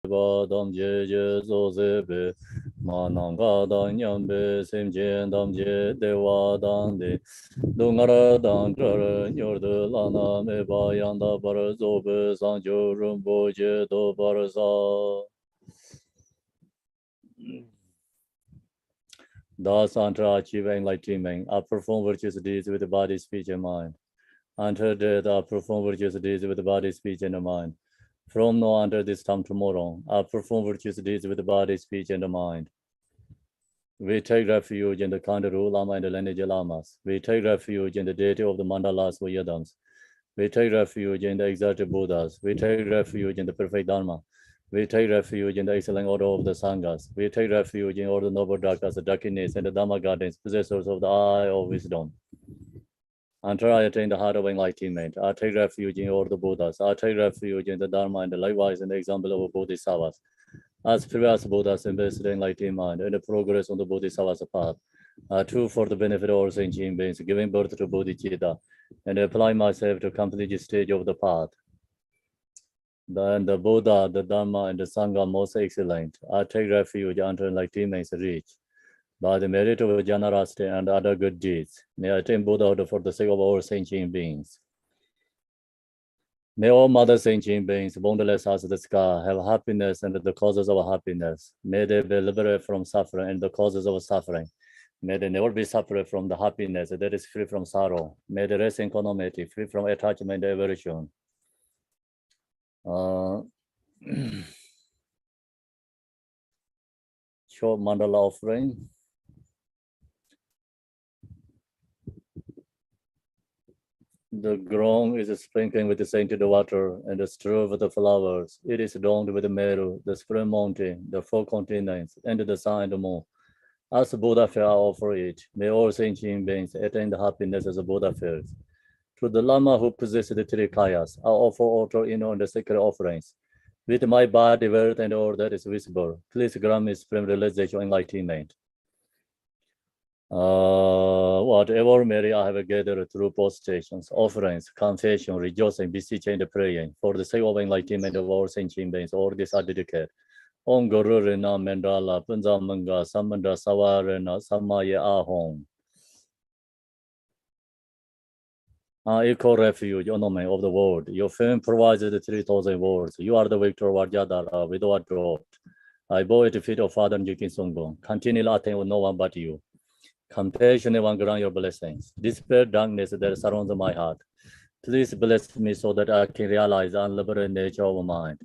Dam je zo zebe mananga dan yambe semje dam je dewa dan de dongara dan jar nyor de lana me ba yanda bar zo be san jo rum bo je do bar sa thus until achieving enlightenment I perform virtuous deeds with the body speech and mind until death I perform virtuous deeds with the body speech and the mind. From now until this time tomorrow, I perform virtuous deeds with the body, speech, and the mind. We take refuge in the Kandaru Lama and the lineage Lamas. We take refuge in the deity of the Mandalas or Yadams. We take refuge in the exalted Buddhas. We take refuge in the perfect Dharma. We take refuge in the excellent order of the Sanghas. We take refuge in all the noble Dhakas, the Dakinis, and the Dhamma gardens, possessors of the eye of wisdom. Until I attain the heart of enlightenment, I take refuge in all the Buddhas. I take refuge in the Dharma and likewise in the example of Bodhisattvas. As previous Buddhas invested in enlightenment and the progress on the Bodhisattva's path, I too, for the benefit of all sentient beings, giving birth to Bodhicitta, and apply myself to complete the stage of the path. Then the Buddha, the Dharma, and the Sangha most excellent. I take refuge until enlightenment is reached. By the merit of generosity and other good deeds, may I attain Buddhahood for the sake of all sentient beings. May all mother sentient beings, boundless as the sky, have happiness and the causes of happiness. May they be liberated from suffering and the causes of suffering. May they never be suffered from the happiness that is free from sorrow. May they rest in equanimity, free from attachment and aversion. Short mandala offering. The ground is sprinkled with the scented water and strewed with the flowers. It is adorned with the Meru, the spring mountain, the four continents, and the sun and the moon. As Buddha fair, I offer it. May all sentient beings attain the happiness as Buddha fares. To the Lama who possesses the three kayas, I offer altar inner and the sacred offerings. With my body, wealth, and all that is visible, please grant me supreme realization and enlightenment. Whatever merit I have gathered through prostrations, offerings, confession, rejoicing, beseeching, and praying, for the sake of enlightenment of all sentient beings, all these are dedicated. Om Guru Rena Mandala, Punza Manga, Samanda Savarena, Samaya Ahom. Equal refuge, ornament of the world. Your fame provides the 3,000 words. You are the victor Vajradhara, without drought. I bow at the feet of Father Jikin Songong. Continually attain with no one but you. Compassion and grant your blessings. Dispel darkness that surrounds my heart. Please bless me so that I can realize the unlimited nature of mind.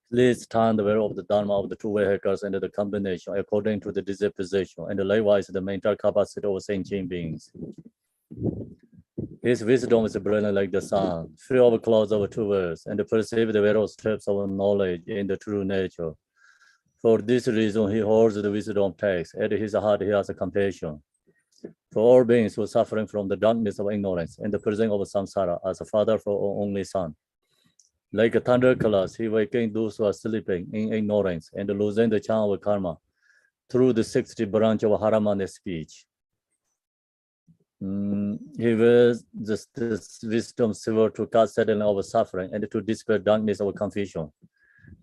Please turn the way of the Dharma of the two vehicles into the combination according to the disposition and likewise the mental capacity of sentient beings. His wisdom is brilliant like the sun, free of clouds of two worlds, and perceive the various steps of knowledge in the true nature. For this reason, he holds the wisdom text. At his heart, he has a compassion for all beings who are suffering from the darkness of ignorance and the prison of samsara as a father for an only son. Like a thunderclouds, he wakens those who are sleeping in ignorance and losing the charm of karma through the 60 branch of Haramana speech. He wills this wisdom silver to cast settling of suffering and to dispel darkness of confusion.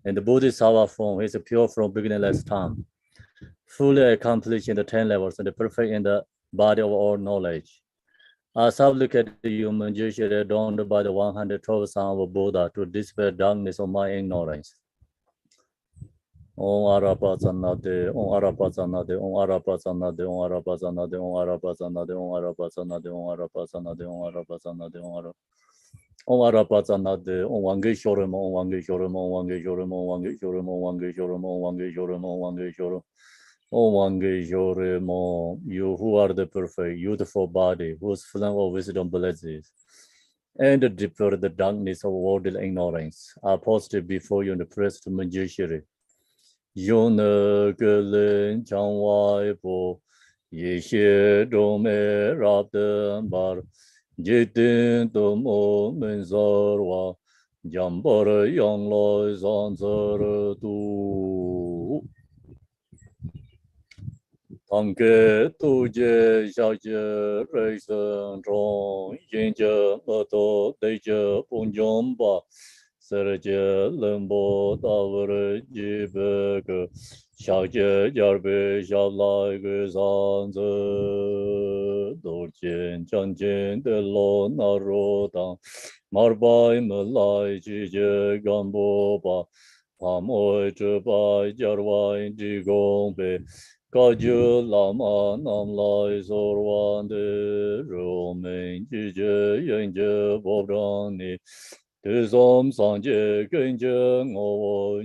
And the Bodhisattva form is pure from beginningless time, fully accomplished in the 10 levels and perfect in the body of all knowledge. I supplicate you, Manjushri, adorned by the 112 sons of Buddha, to dispel darkness of my ignorance. Om Arapasanade, Om Arapasanade, Om Arapasanade, Om Arapasanade, Om Arapasanade, Om Arapasanade, Om Arapasanade, Om Arapasanade, Om Arapasanade, Om Wangeshorum, Om Wangeshorum, Om Wangeshorum, Om Wangeshorum, Om Wangeshorum, Om Wangeshorum, Om Wangeshorum, Om Wangeshorum, you who are the perfect, beautiful body, whose flame of wisdom blesses, and deeper the darkness of worldly ignorance, are posted before you in the praise to Manjushri. Yona Gelen Changwaipo, Yeshe Dome Rabden Bar, Jitin Tomo Menzorwa, Jambara Yongloy Zanzara Tu. Tanke Tuje Shaje Reisen Trong, Yinja Mato Deja Punjomba. Serje lembo tavre jibe Shagje jarbe shavlai guzanze Dorjen chanjen de lo narodang Marbai melai jije gambo ba Pamoi chubai jarwai jigongbe Kaju lama namlai zorwande Romain jije yenje bobrani Tuzom sanje genje ngowo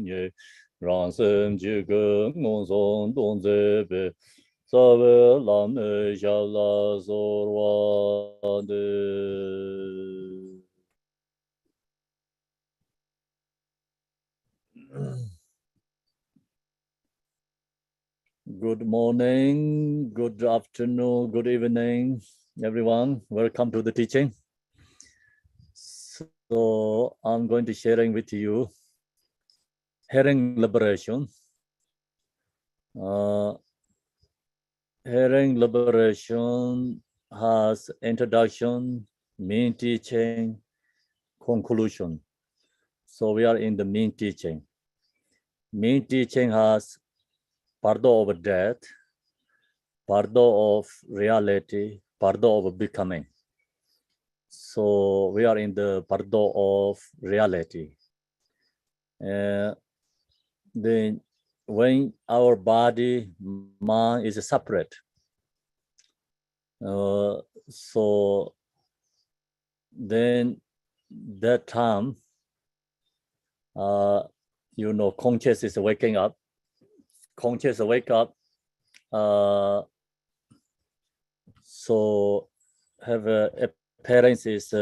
Ransom jiga ngonzon donzebe Sabe lame shala zorwande. Good morning, good afternoon, good evening, everyone. Welcome to the teaching. So I'm going to sharing with you hearing liberation. Hearing liberation has introduction, main teaching, conclusion. So we are in the main teaching. Main teaching has Bardo of death, Bardo of reality, Bardo of becoming. So we are in the Bardo of reality. Then when our body, mind is separate, so then that time, conscious is waking up. Conscious wake up. So have appearance is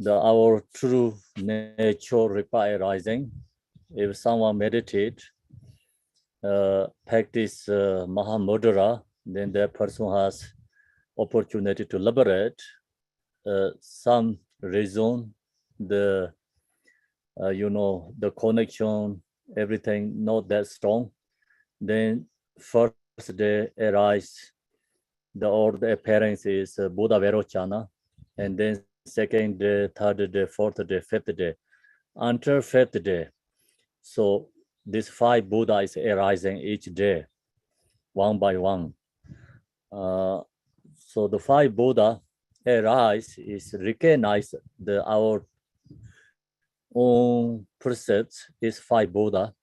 our true nature require rising. If someone meditate, practice Mahamudra, then that person has opportunity to liberate some reason, the the connection, everything not that strong. Then first day arise, the appearance is Buddha Verochana, and then second day, third day, fourth day, fifth day. Until fifth day, so this 5 Buddha is arising each day, one by one. So the 5 Buddha arise is recognize our own precepts is 5 Buddha,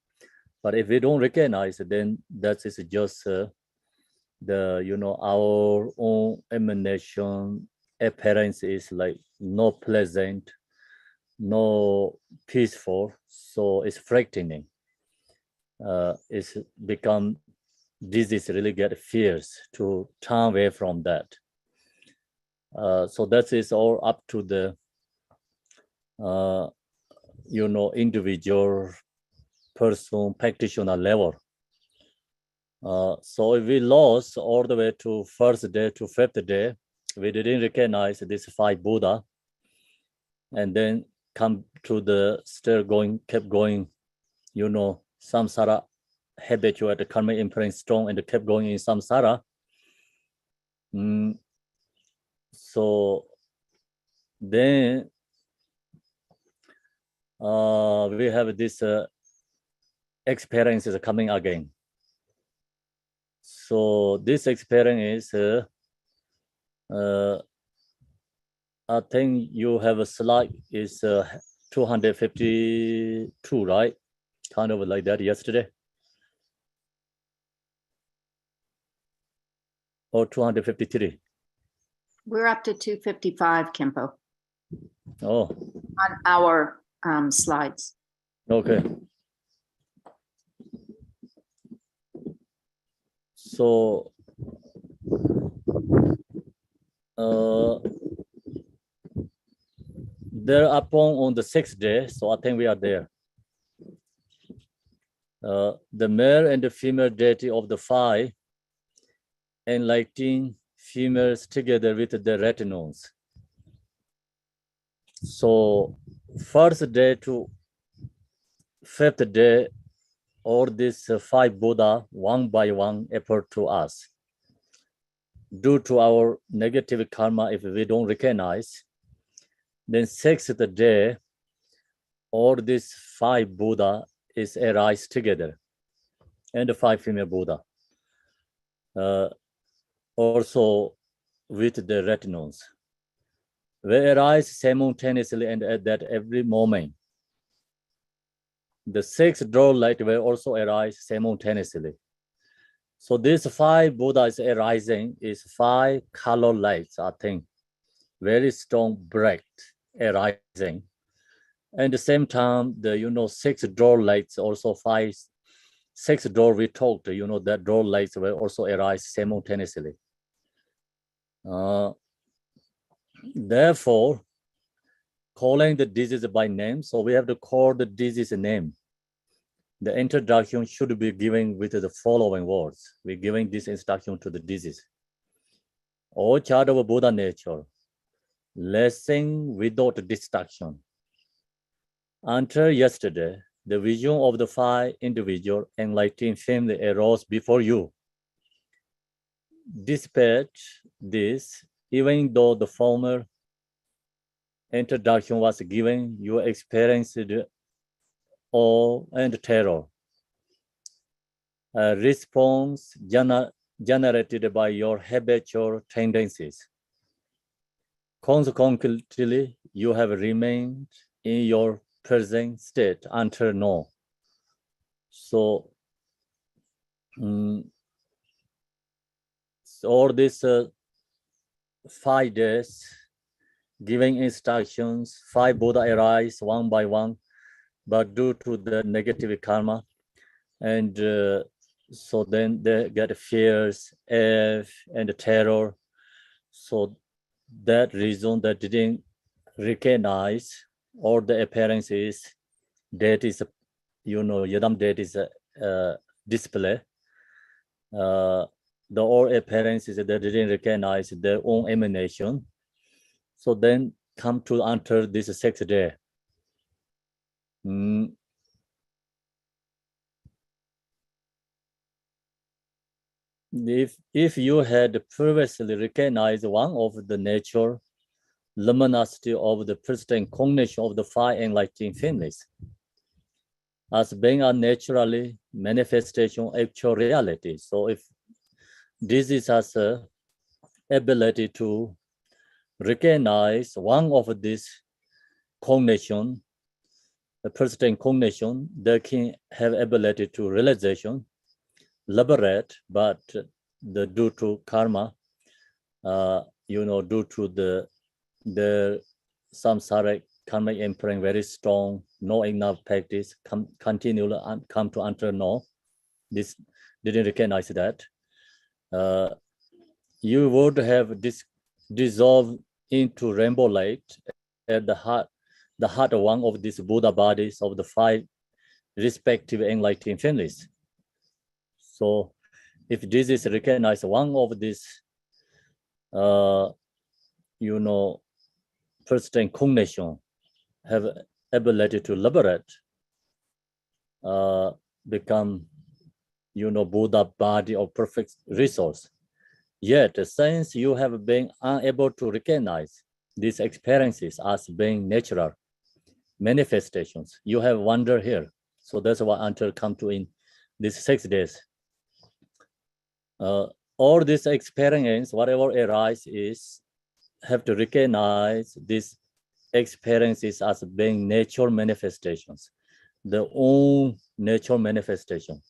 but if we don't recognize, then that is just our own emanation appearance is like no pleasant, no peaceful, so it's frightening. It's become disease, really get fierce to turn away from that. So that is all up to the individual person practitioner level. So if we lost all the way to first day to fifth day, we didn't recognize this 5 Buddha, and then come to the still going, kept going, samsara habitual, the karmic imprint strong, and kept going in samsara. So then we have this experiences coming again. So this experience is, I think you have a slide is 252, right? Kind of like that yesterday. Or 253. We're up to 255, Khenpo. Oh. On our slides. Okay. So, thereupon on the 6th day, so I think we are there. The male and the female deity of the 5 enlightening females together with the retinones. So first day to 5th day, all these 5 Buddha one by one appear to us. Due to our negative karma, if we don't recognize, then 6th day, all these 5 Buddha is arise together, and the 5 female Buddha. Also with the retinals. They arise simultaneously and at that every moment. The 6 draw light will also arise simultaneously. So these 5 Buddhas arising is 5 color lights, I think. Very strong, bright, arising. And at the same time, the 6 draw lights also 6 draw we talked, that draw lights will also arise simultaneously. Therefore, calling the disease by name, so we have to call the disease name. The introduction should be given with the following words. We're giving this instruction to the disease. O child of Buddha nature, lesson without distraction. Until yesterday, the vision of the 5 individual enlightened family arose before you. Despite this, even though the former introduction was given, you experienced awe and terror. A response generated by your habitual tendencies. Consequently, you have remained in your present state until now. So, all these 5 days, giving instructions, 5 Buddha arise one by one, but due to the negative karma, and so then they get fears, and terror. So that reason that didn't recognize all the appearances, that is, Yadam, that is a display. The all appearances that didn't recognize their own emanation. So then come to enter this 6th day. If you had previously recognized one of the nature, luminosity of the pristine cognition of the 5 enlightened families as being a naturally manifestation of actual reality. So if this is as a ability to recognize one of these cognition, the pristine cognition, they can have ability to realization, liberate, but due to karma, due to the samsaric karmic imprint very strong, no enough practice, continually come to enter no. This didn't recognize that. You would have dissolved into rainbow light at the heart of one of these Buddha bodies of the 5 respective enlightened families. So if this is recognized, one of these, pristine cognition have ability to liberate, become, Buddha body of perfect resource. Yet, since you have been unable to recognize these experiences as being natural manifestations, you have wondered here. So that's why until come to in these 6 days. All these experience, whatever arise have to recognize these experiences as being natural manifestations, their own natural manifestation.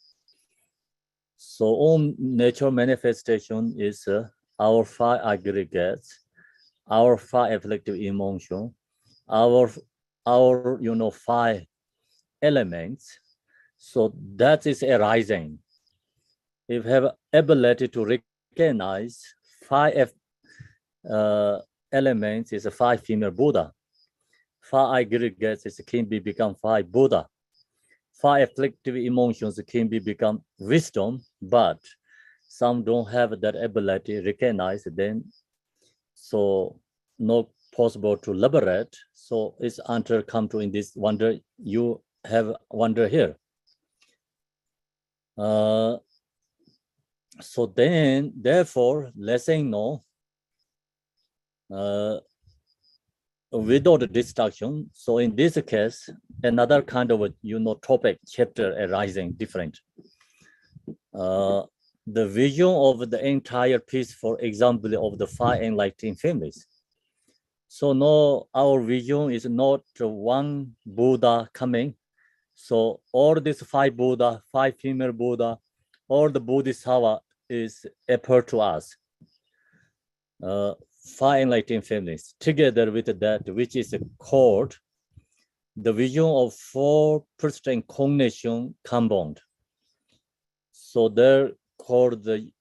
So own natural manifestation is our 5 aggregates, our 5 afflictive emotion, our 5 elements. So that is arising. If you have ability to recognize 5 elements is a 5 female Buddha. 5 aggregates can be become 5 Buddha. 5 afflictive emotions can be become wisdom, but some don't have that ability recognize them. So not possible to liberate. So it's until come to in this wonder, you have wonder here. So then, therefore, let's say no. without destruction. So in this case, another kind of topic chapter arising different. The vision of the entire piece, for example, of the 5 enlightened families. So no, our vision is not one Buddha coming. So all these 5 Buddha, 5 female Buddha, all the Bodhisattva is appear to us. 5 enlightened families, together with that, which is called the vision of 4 persistent cognition compound. So they're called the,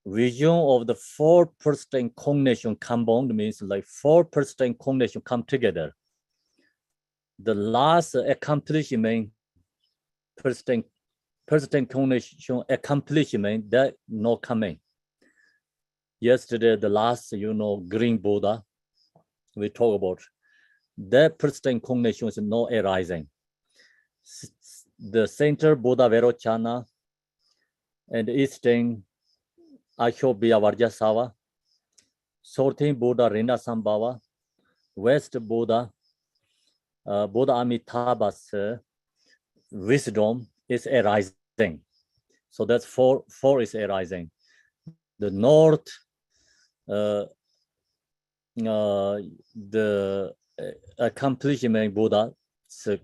vision of the 4 persistent cognition compound means like 4 persistent cognition come together. The last accomplishment, persistent cognition accomplishment, that not coming. Yesterday, the last, green Buddha, we talk about, that persistent cognition is not arising. The center Buddha Verochana and Eastern Ashobhya Vajrasattva, Southern Buddha Rinasambhava, West Buddha, Buddha Amitabha's wisdom is arising. So that's 4 is arising. The North, the accomplishment Buddha,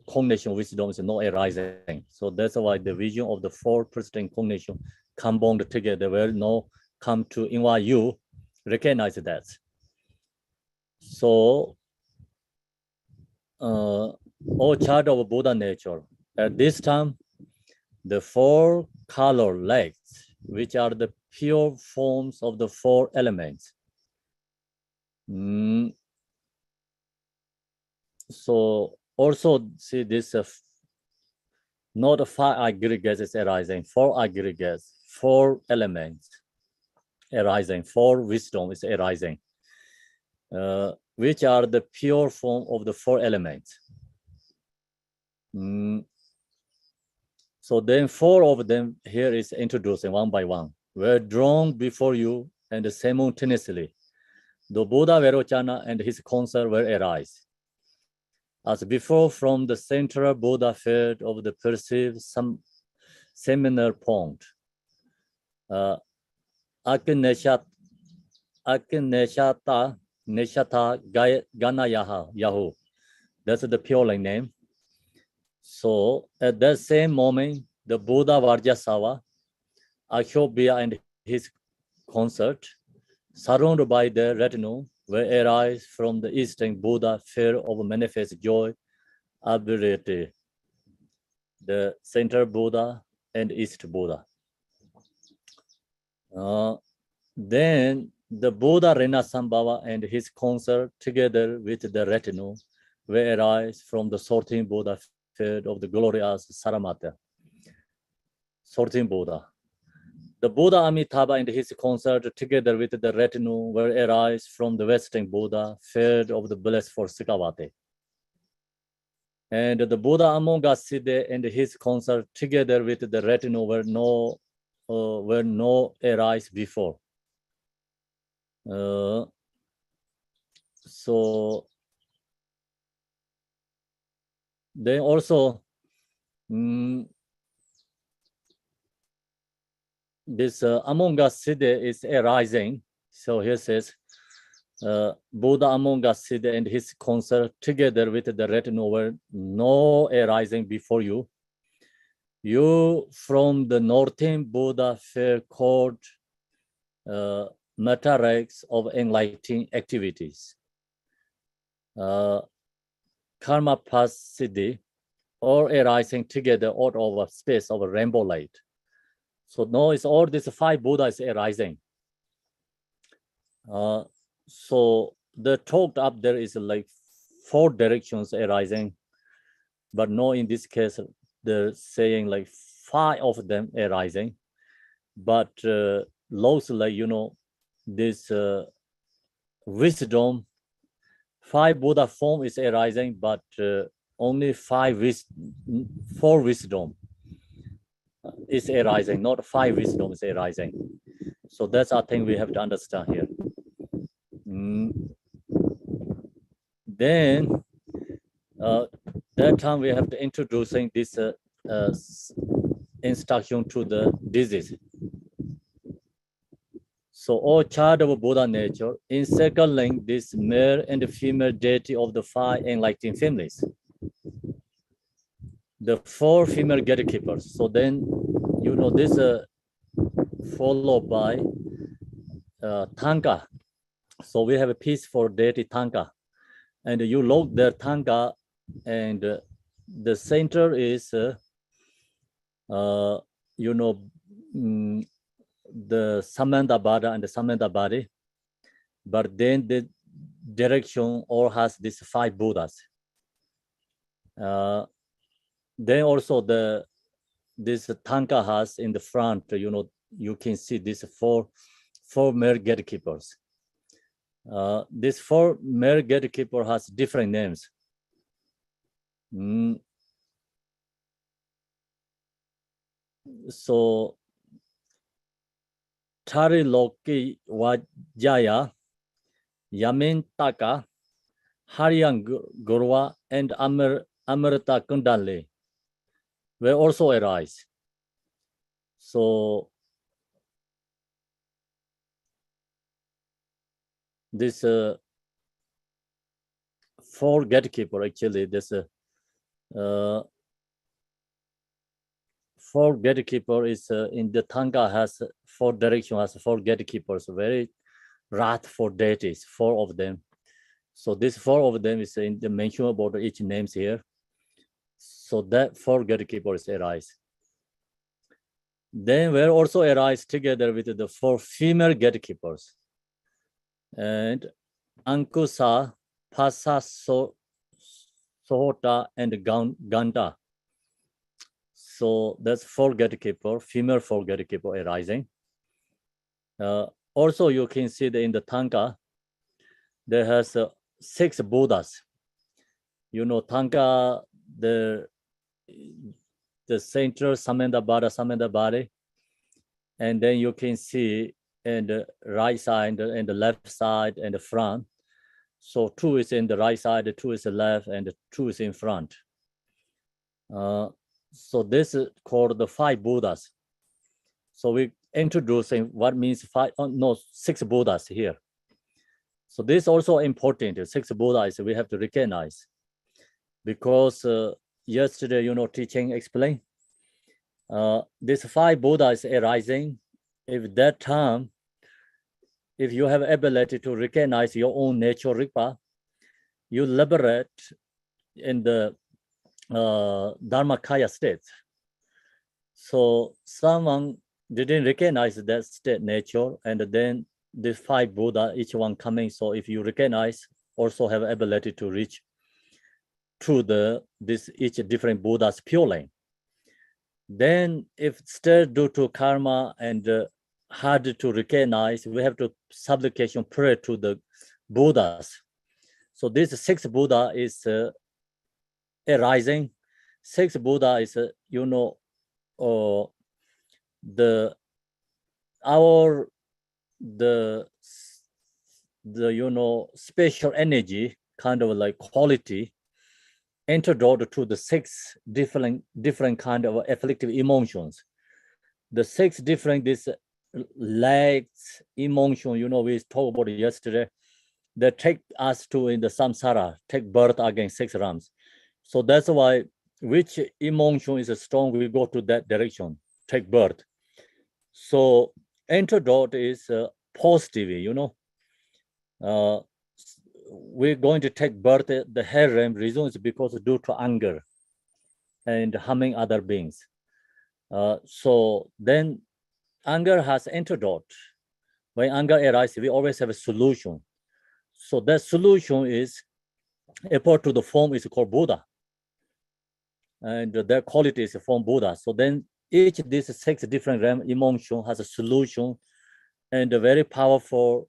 cognition wisdom is not arising. So that's why the vision of the 4 persistent cognition compound together will not come to invite you recognize that. So all child of Buddha nature, at this time, the 4 color legs, which are the pure forms of the 4 elements. So also see this, not 5 aggregates is arising, 4 aggregates, 4 elements arising, 4 wisdom is arising, which are the pure form of the 4 elements. So then 4 of them here is introducing one by one. Were drawn before you, and simultaneously the Buddha Verochana and his consort will arise. As before, from the central Buddha field of the perceived some seminal point, Neshata Gana Yahu. That's the pure name. So at that same moment, the Buddha Vajrasattva, Ashobhya and his consort, surrounded by the retinue, will arise from the Eastern Buddha field of manifest joy, ability, the Central Buddha and East Buddha. Then the Buddha Rinasambhava and his consort, together with the retinue, will arise from the 14 Buddha field of the glorious Saramata. 14 Buddha. The Buddha Amitabha and his consort, together with the retinue, will arise from the Western Buddha field of the blissful Sikavate. And the Buddha Amongaside and his consort, together with the retinue, will no arise before. So then also this Amongaside is arising. So here says Buddha Amongaside and his consort, together with the retinue, will no arising before you. You from the northern Buddha field called Metarex of enlightening activities. Karma Pasidi, all arising together out of a space of a rainbow light. So now it's all these 5 Buddhas arising. So the talked up there is like 4 directions arising, but no, in this case, they're saying like 5 of them arising, but lots like, this wisdom, 5 Buddha form is arising, but only 4 wisdom is arising, not 5 wisdom is arising. So that's, I think, we have to understand here. Then that time we have to introducing this instruction to the disease. So all child of Buddha nature, in second link, this male and female deity of the 5 enlightened families. The 4 female gatekeepers. So then, you know, this followed by Tanka. So we have a peaceful deity Tanka. And you look their Tanka, and the center is, you know, the Samandabada and the Samandabadi, but then the direction all has these 5 Buddhas. Then also this Tanka has in the front, you know, you can see these four male gatekeepers. This 4 male gatekeeper has different names. So Tariloki Wajaya, Yamin Taka, Haryan Gurwa, and Amrita Kundali will also arise. So this 4 gatekeeper, actually, this 4 gatekeeper is in the Tanka has 4 direction, has 4 gatekeepers, very wrathful deities, 4 of them. So this 4 of them is in the mention about each names here. So that 4 gatekeepers arise. Then will also arise together with the 4 female gatekeepers. And Ankusa, Pasa, Sohota, and Ganda. So that's 4 gatekeeper, female 4 gatekeeper arising. Also, you can see that in the Tanka, there has 6 Buddhas. You know, Tanka, the center, Samandabadi, and then you can see in the right side and the left side and the front. So 2 is in the right side, 2 is the left, and 2 is in front. So this is called the 5 Buddhas. So we introducing what means 6 Buddhas here. So this is also important. 6 Buddhas we have to recognize, because yesterday, you know, teaching explained this 5 Buddhas arising. If that time, if you have ability to recognize your own nature Rigpa, you liberate in the Dharmakaya state. So someone didn't recognize that state nature, and then the 5 Buddha, each one coming. So if you recognize, also have ability to reach to each different Buddha's pure lane. Then if still due to karma and hard to recognize, we have to supplication pray to the Buddhas. So this 6 Buddha is arising. 6 Buddha is, you know, the you know, special energy, kind of like quality, introduced to the 6 different kind of afflictive emotions. The 6 different this legs emotion, you know, we talked about it yesterday, that take us to in the samsara, take birth again 6 realms. So that's why which emotion is strong, we go to that direction, take birth. So antidote is positive, you know. We're going to take birth the hair realm. Reason is because due to anger and harming other beings. So then anger has antidote. When anger arises, we always have a solution. So that solution is apart to the form is called Buddha, and their quality is form Buddha. So then each of these 6 different realm emotion has a solution and a very powerful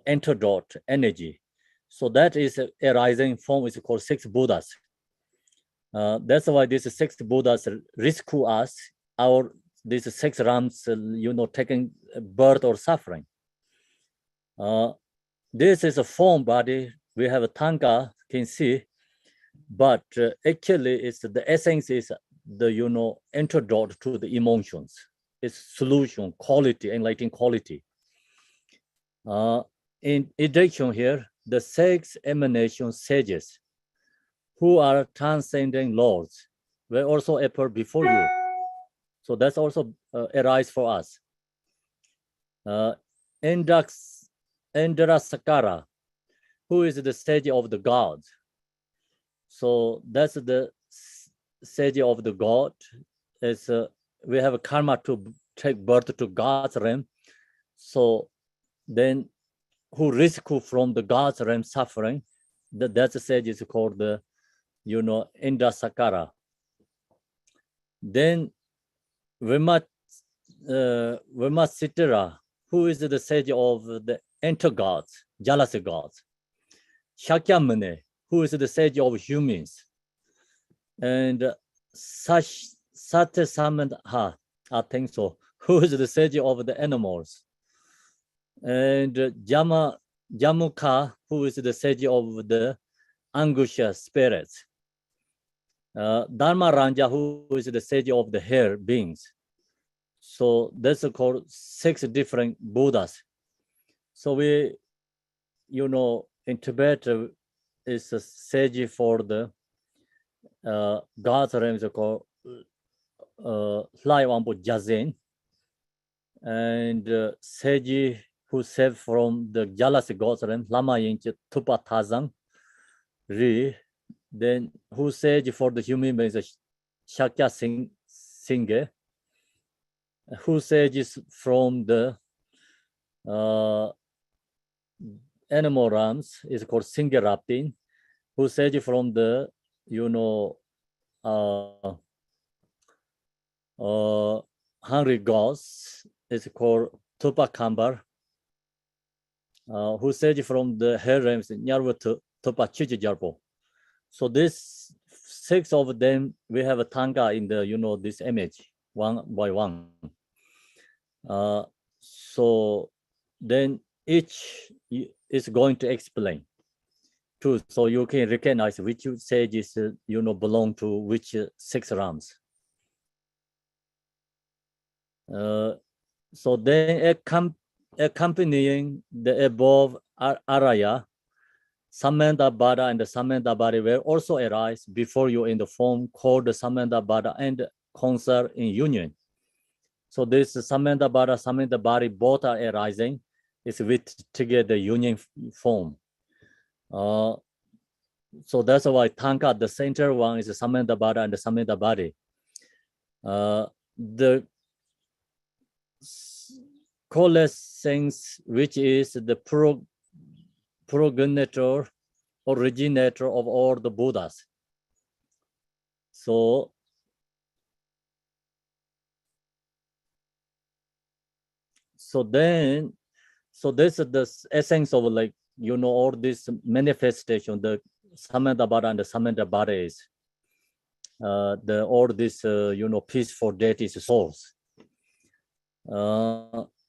antidote energy. So that is arising form is called 6 Buddhas. That's why these 6 Buddhas rescue us, these 6 realms, you know, taking birth or suffering. this is a form body. We have a tanka, can see, but actually it's the essence is the antidote to the emotions. It's solution, quality, enlightening quality. In addition here, the six emanation sages who are transcending lords will also appear before you. So that's also arise for us. Indrasakara, who is the sage of the gods. So that's the sage of the god. Is we have a karma to take birth to God's realm. So then who rescue from the God's realm suffering, that's the sage is called the, Indrasakara. Then Vimasitara, who is the sage of the enter gods, jealousy gods. Shakyamuni, who is the sage of humans. And Satyasamantha, I think so, who is the sage of the animals. And Jamuka, who is the sage of the Angusha spirits. Dharmaranja, who is the sage of the hair beings. So that's called 6 different Buddhas. So we, in Tibet is a sage for the God's realm is called Hlai Wampo Jazen, and sage who saved from the jealous God's realm, Lama Yinche Tupa Tazang, Ri. Then who sage for the human beings, Shakya Singhe, who sages from the animal realms is called Singeraptin, who sage from the, hungry gods is called Tupakambar, who sage from the hair realms, Nyarva Tupa Chichijarpo. So this 6 of them, we have a tanga in the, this image, one by one. So then each is going to explain too, so you can recognize which sages, belong to which 6 realms. So then accompanying the above araya, Samandabhada and the Samandabhari will also arise before you in the form called the Samandabhada and concert in union. So this Samandabhari, both are arising, is with together union form. So that's why Tanka, the center one, is the Samandabhada and the Samandabhari. The coalescence, which is the progenitor, originator of all the Buddhas. So this is the essence of all this manifestation, the Samandabhada and the Samandabhari is all this peaceful deities souls.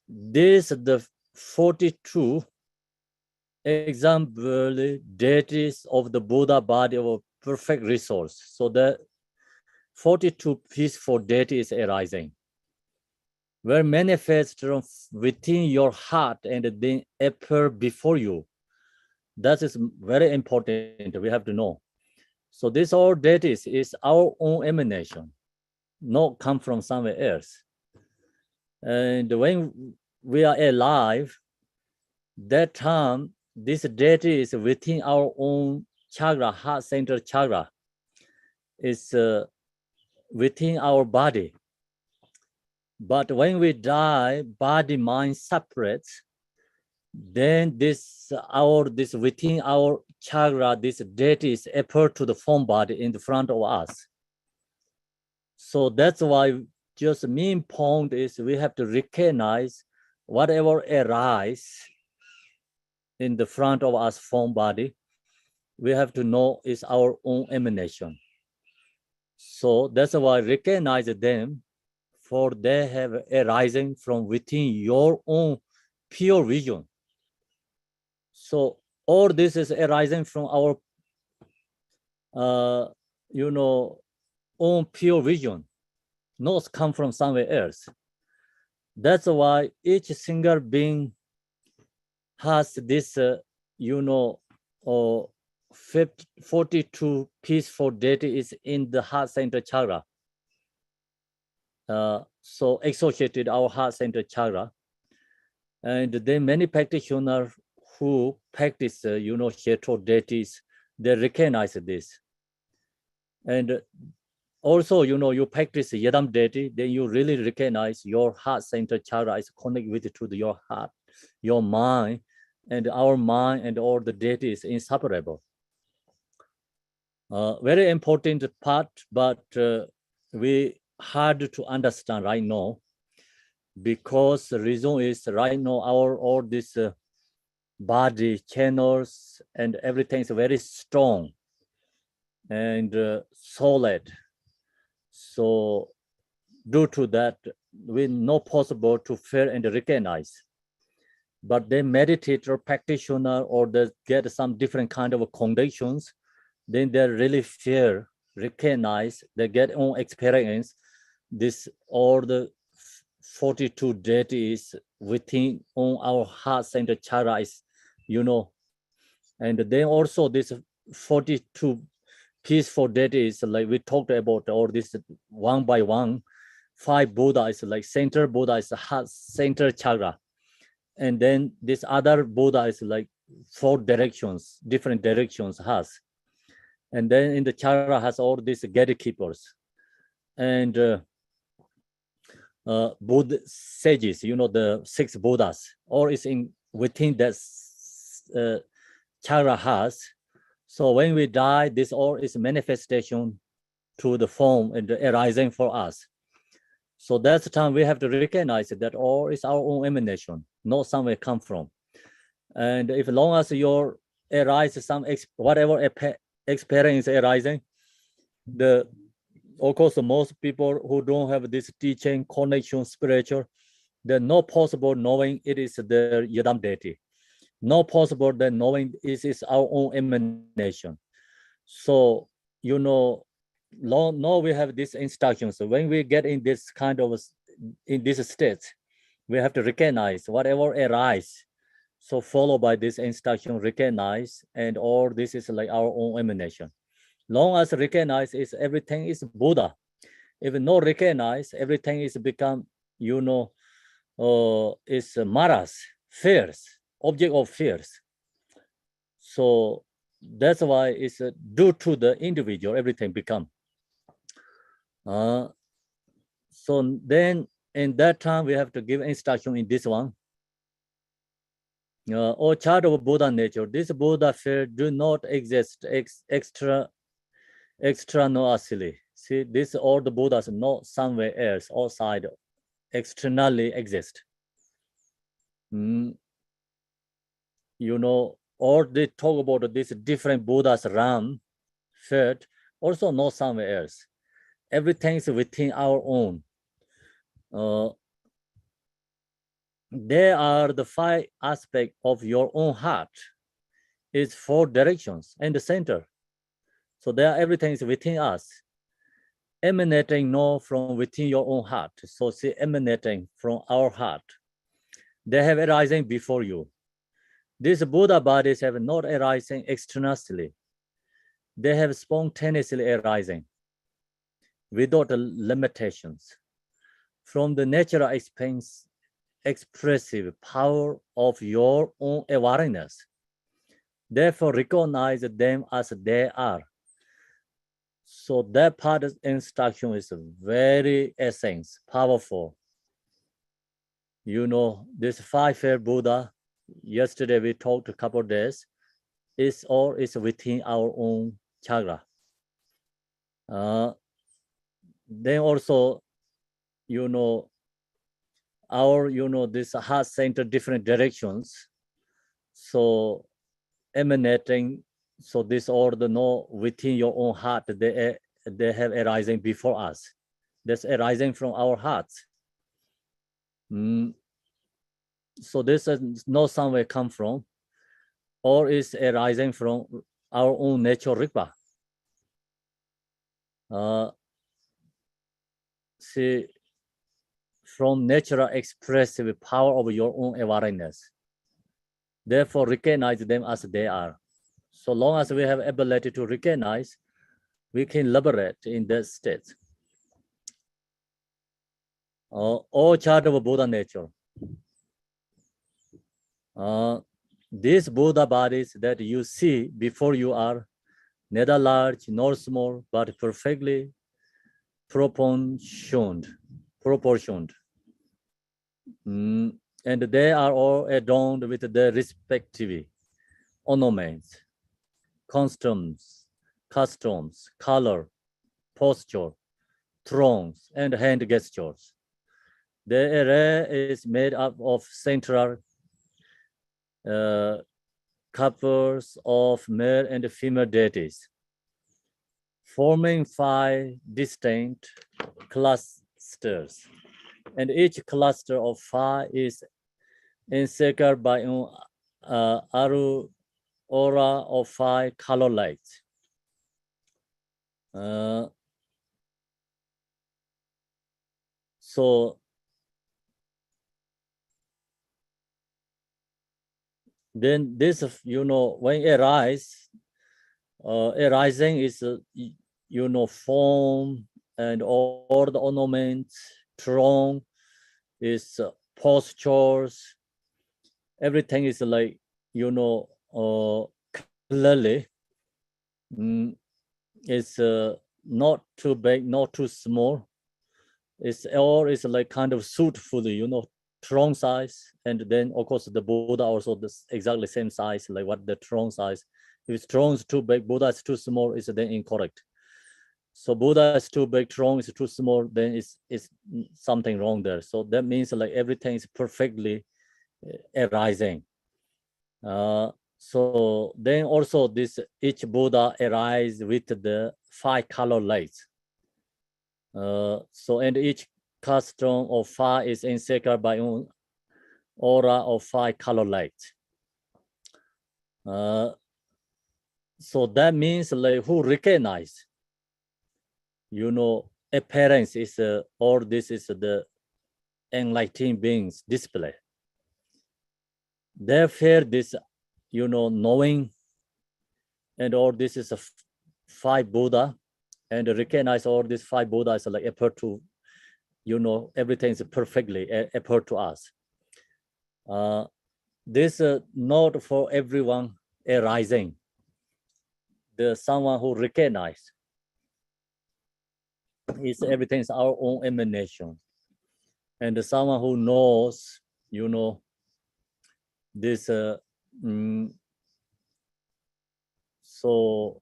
This the 42 example deities of the Buddha body of perfect resource. So the 42 peaceful deities arising were manifest from within your heart and then appear before you. That is very important. We have to know. So this all deities is our own emanation, not come from somewhere else. And when we are alive, that time this deity is within our own chakra, heart center chakra, is within our body. But when we die, body mind separates, then this within our chakra, this deity is appear to the form body in the front of us. So that's why just main point is we have to recognize whatever arises in the front of us form body, we have to know is our own emanation. So that's why recognize them, for they have arising from within your own pure vision. So all this is arising from our, own pure vision, not come from somewhere else. That's why each single being has this, 42 peaceful deities in the heart center chakra. So associated our heart center chakra. And then many practitioners who practice, Shetro deities, they recognize this. And also, you practice Yadam deity, then you really recognize your heart center chakra is connected to your heart, your mind, and our mind and all the deity is inseparable. Very important part, but we hard to understand right now, because the reason is right now our all this body channels and everything is very strong and solid. So due to that, we not possible to feel and recognize. But the meditator, practitioner, or they get some different kind of conditions, then they really feel, recognize, they get on experience this all the 42 deities within on our heart center chakra is, and then also this 42 peaceful deities, like we talked about all this one by one. 5 Buddha is like center Buddha is heart center chakra. And then this other Buddha is like 4 directions, different directions has. And then in the chakra has all these gatekeepers. And Buddha sages, the 6 Buddhas, or is in within that chakra has. So when we die, this all is manifestation to the form and arising for us. So that's the time we have to recognize that all is our own emanation, not somewhere come from. And if long as your arise some whatever experience arising, of course most people who don't have this teaching connection spiritual, they're not possible knowing it is their Yadam deity, not possible that knowing it is our own emanation. So now we have these instructions. So when we get in this kind of in this state, we have to recognize whatever arise. So followed by this instruction, recognize, and all this is like our own emanation. Long as recognize is everything is Buddha. If not recognize, everything is become, is maras, fears, object of fears. So that's why it's due to the individual, everything become. So then in that time, we have to give instruction in this one. Or child of Buddha nature, this Buddha fear do not exist extra no asili. See, this all the Buddhas not somewhere else outside, externally exist. Or they talk about this different Buddhas Ram, third, also not somewhere else. Everything is within our own. There are the 5 aspects of your own heart. It's 4 directions and the center. So there everything is within us, emanating no from within your own heart. So see, emanating from our heart. They have arising before you. These Buddha bodies have not arising externally. They have spontaneously arising without limitations from the natural expressive power of your own awareness. Therefore, recognize them as they are. So that part of instruction is very essence, powerful. This 5 fair Buddha, yesterday we talked a couple of days, is all is within our own chakra. Then also, our, this heart center different directions. So emanating, so this all the know within your own heart, they have arising before us. That's arising from our hearts. So this is not somewhere come from. or is arising from our own natural ritva. See, from natural expressive power of your own awareness. Therefore, recognize them as they are. So long as we have ability to recognize, we can liberate in that state. All child of Buddha nature. These Buddha bodies that you see before you are neither large nor small, but perfectly proportioned. And they are all adorned with their respective ornaments, customs, color, posture, thrones, and hand gestures. The array is made up of central couples of male and female deities, forming 5 distinct clusters. And each cluster of 5 is encircled by an aura of 5 color lights. So then this, when arising is, form and all the ornaments, throne is postures, everything is like, clearly, it's not too big, not too small. It's all is like kind of suitful, throne size, and then of course the Buddha also this exactly same size, like what the throne size. If throne is too big, Buddha is too small, is then incorrect. So Buddha is too big, throne is too small, then it's something wrong there. So that means like everything is perfectly arising. So then also this each Buddha arise with the 5 color lights. So and each custom of 5 is encircled by an aura of 5 color lights. So that means like who recognize, appearance is or this is the enlightened beings display. Therefore this, knowing, and all this is a 5 Buddha, and recognize all these 5 Buddhas like appear to, everything is perfectly appear to us. This not for everyone arising. There's someone who recognize is everything is our own emanation, and someone who knows, this. So,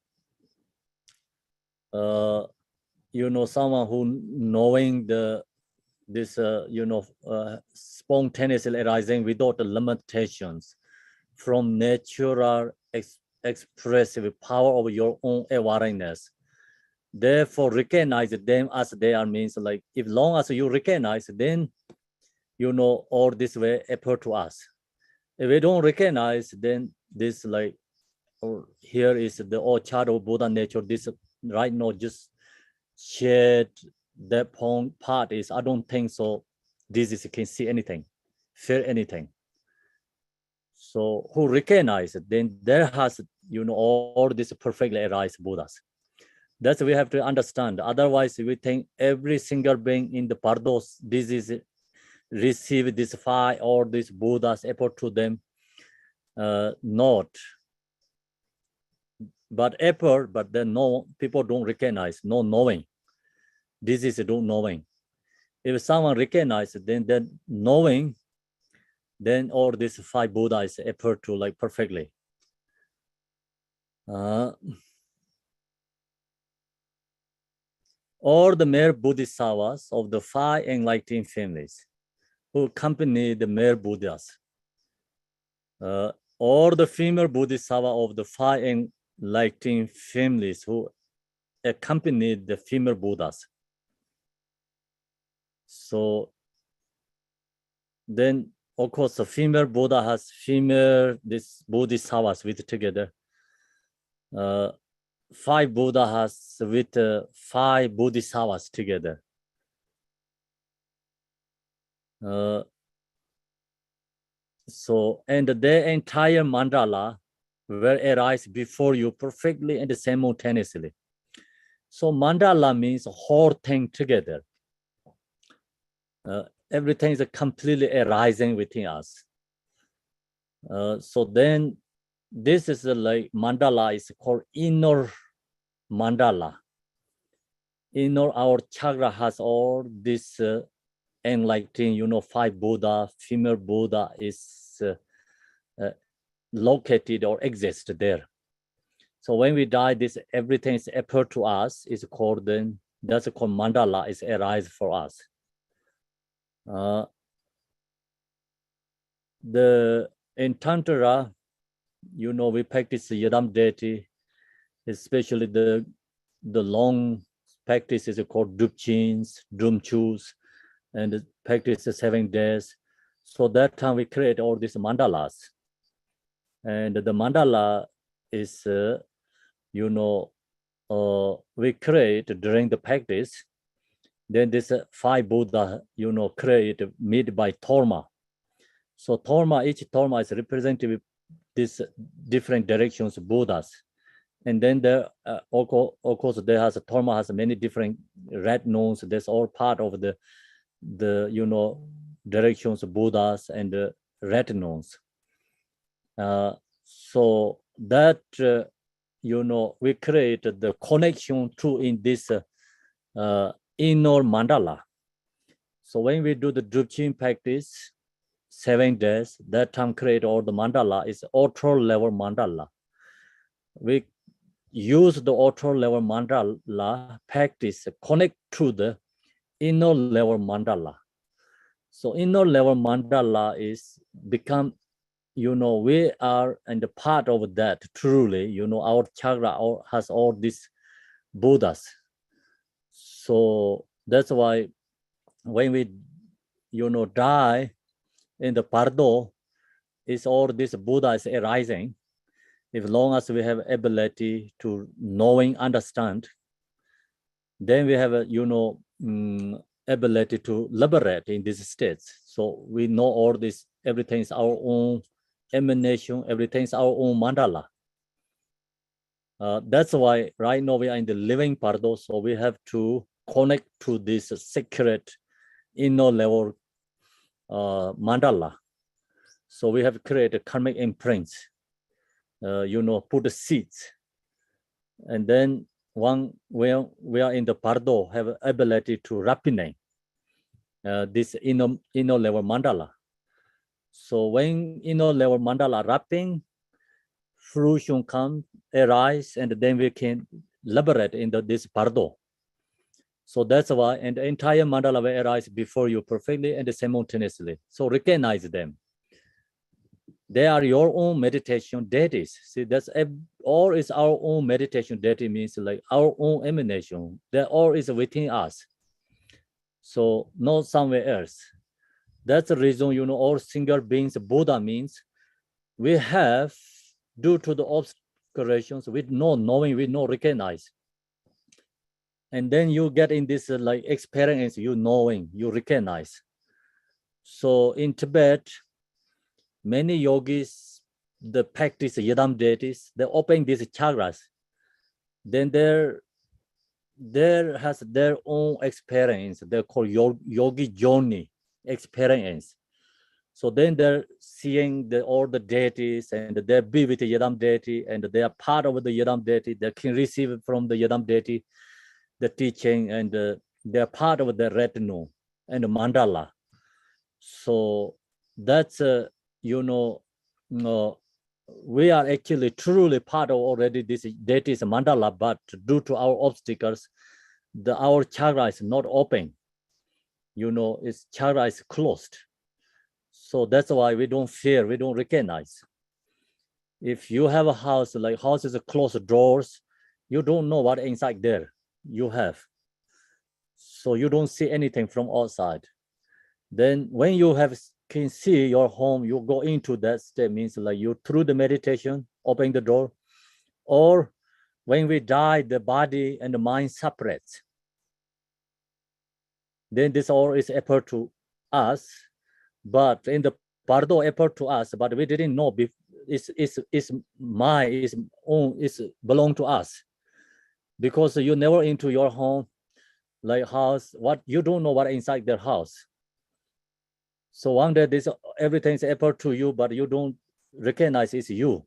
someone who knowing this, spontaneously arising without the limitations from natural expressive power of your own awareness. Therefore, recognize them as they are means like if long as you recognize, then all this way appear to us. If we don't recognize, then this like, or here is the all chart of Buddha nature. This right now just shared that part is I don't think so. This is can see anything, feel anything. So who recognize it, then there has all this perfectly arise Buddhas. That's we have to understand. Otherwise, we think every single being in the Bardos, this is receive this 5 or these Buddhas effort to them. Not. But effort, but then no people don't recognize, no knowing. This is don't knowing. If someone recognize, then knowing, then all these 5 Buddhas appear to like perfectly. All the male Bodhisattvas of the 5 enlightened families who accompany the male Buddhas, all the female Bodhisattva of the 5 enlightened families who accompany the female Buddhas. So then of course, the female Buddha has female this bodhisattvas with together. 5 Buddha has with 5 bodhisattvas together. So, and the entire mandala will arise before you perfectly and simultaneously. So mandala means whole thing together. Everything is completely arising within us. So then this is like mandala is called inner mandala. Inner our chakra has all this enlightening, 5 Buddha, female Buddha is located or exists there. So when we die, this everything is appeared to us is called then that's called mandala is arise for us. In Tantra, we practice the Yadam deity, especially the long practice is called Dupchins, Drumchus, and the practice is 7 days. So that time we create all these mandalas. And the mandala is, we create during the practice. Then this 5 Buddha, create made by Torma. So each Torma is representative these different directions Buddhas. And then there, of course, there has Torma has many different red nodes. That's all part of the directions Buddhas and red nodes. So that we create the connection through in this inner mandala. So when we do the Drupchin practice 7 days, that time create all the mandala is outer level mandala. We use the outer level mandala practice connect to the inner level mandala. So inner level mandala is become, we are and the part of that truly, our chakra has all these Buddhas. So that's why when we, die in the Bardo, is all this Buddha is arising. If long as we have ability to knowing, understand, then we have a, ability to liberate in these states. So we know all this, everything is our own emanation, everything is our own mandala. That's why right now we are in the living Bardo, so we have to connect to this sacred inner level mandala. So we have created karmic imprints, put the seeds. And then when we are in the Bardo, have ability to rapine this inner level mandala. So when inner level mandala wrapping, fruition come, arise, and then we can liberate in this Bardo. So that's why, and the entire mandala will arise before you perfectly and simultaneously. So recognize them. They are your own meditation deities. See, that's all is our own meditation deity means like our own emanation. That all is within us. So not somewhere else. That's the reason, all single beings, Buddha means we have, due to the obscurations, with no knowing, with no recognize. And then you get in this like experience, you knowing, you recognize. So in Tibet, many yogis, the practice Yadam deities, they open these chakras. Then there has their own experience. They're called yogi journey experience. So then they're seeing all the deities and they be with the Yadam deity and they are part of the Yadam deity. They can receive from the Yadam deity the teaching and they're part of the retinue and the mandala. So that's, we are actually truly part of already this deity's mandala, but due to our obstacles, our chakra is not open. Its chakra is closed. So that's why we don't fear, we don't recognize. If you have a house, like houses are closed doors, you don't know what inside there you have. So you don't see anything from outside. Then when you have can see your home, you go into that state, means like you through the meditation, open the door, or when we die, the body and the mind separates. Then this all is appear to us, but in the Bardo appear to us, but we didn't know it's mine, is own, is belong to us, because you never into your home, like house, what you don't know what inside their house. So one day this everything's appear to you, but you don't recognize it's you.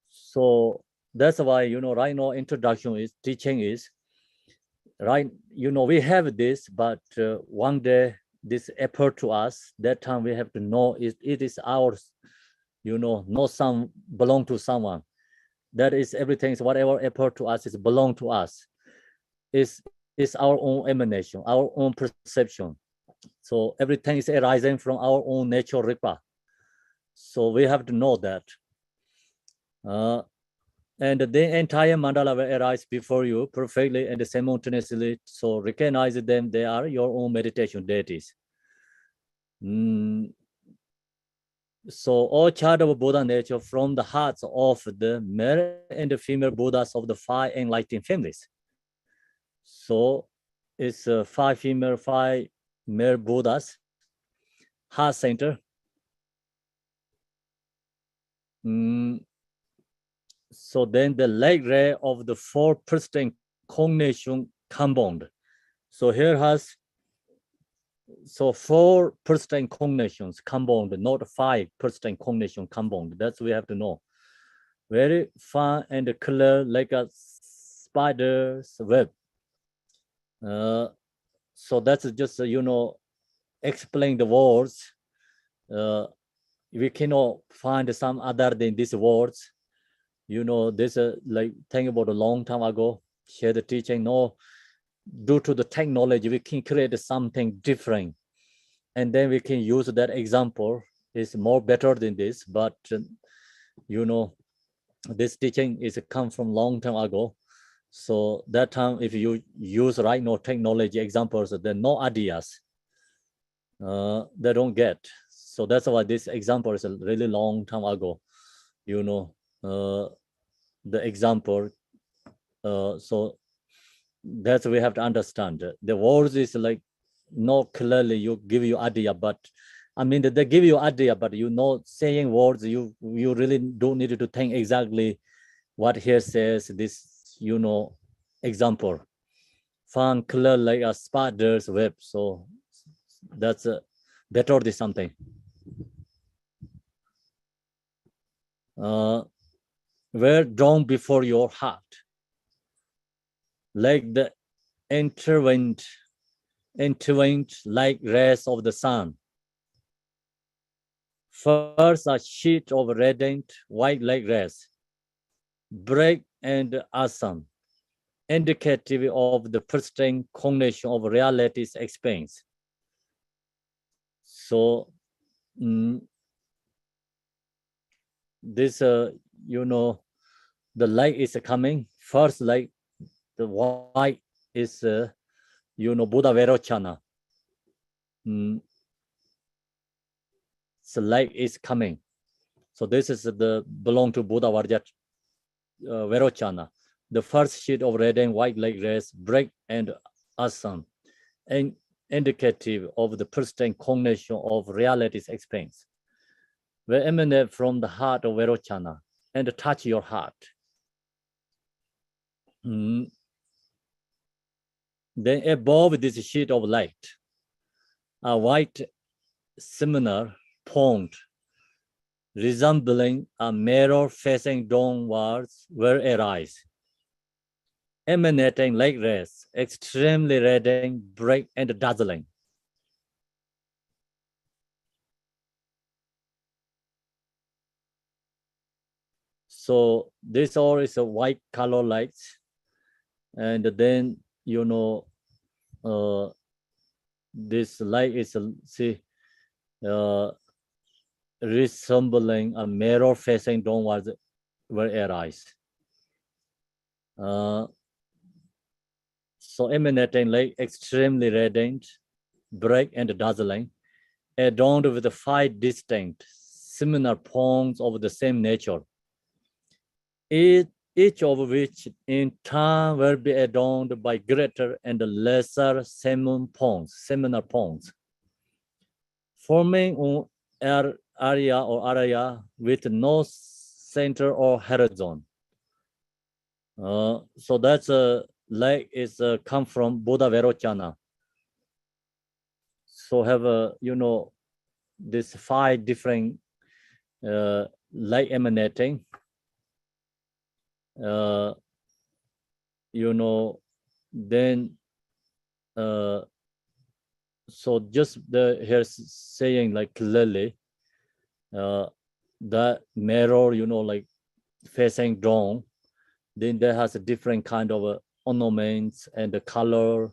So that's why, you know, right now introduction is teaching is right. You know, we have this, but one day this appear to us. That time we have to know it is ours. You know, not some belong to someone. That is everything. Whatever appear to us is belong to us. Is our own emanation, our own perception. So everything is arising from our own natural ripa. So we have to know that. And the entire mandala will arise before you perfectly and simultaneously. So recognize them, they are your own meditation deities. So all child of Buddha nature from the hearts of the male and the female Buddhas of the 5 enlightened families. So it's 5 female, 5 male Buddhas, heart center. So then the leg ray of the 4% cognation compound. So here has, so 4% cognitions compound, not 5% cognition compound. That's we have to know. Very fine and clear, like a spider's web. So that's just, you know, explain the words. We cannot find some other than these words. You know, this like think about a long time ago, share the teaching. No, due to the technology, we can create something different. And then we can use that example. Is more better than this, but you know, this teaching is come from long time ago. So that time, if you use right now technology examples, then no ideas they don't get. So that's why this example is a really long time ago. You know, the example. So that's we have to understand. The words is like not clearly you give you idea, but I mean they give you idea, but you know saying words, you really don't need to think exactly what here says. This, you know, example, found clear like a spider's web. So that's better than something. Were drawn before your heart, like the intervened like rays of the sun. First, a sheet of radiant white like rays, break and asan, indicative of the pristine cognition of reality's expense. So, this, you know, the light is coming. First light, the white is, you know, Buddha Verochana. So light is coming. So this is the belong to Buddha Verochana. The first sheet of red and white like rays, break and asan, and indicative of the pristine cognition of reality's expense, will emanate from the heart of Verochana and touch your heart. Then above this sheet of light, a white similar pond resembling a mirror facing downwards will arise, emanating like rays, extremely radiant, bright and dazzling. So this all is a white color lights, and then, you know, this light is, see, resembling a mirror facing downwards will arise. So emanating like extremely radiant, bright and dazzling, adorned with 5 distinct similar poems of the same nature, each of which in turn will be adorned by greater and lesser similar poems, forming an area with no center or horizon. So that's like is come from Buddha Vairocana. So have this 5 different light emanating. Then so just here saying like clearly that mirror, like facing dawn, then there has a different kind of ornaments and the color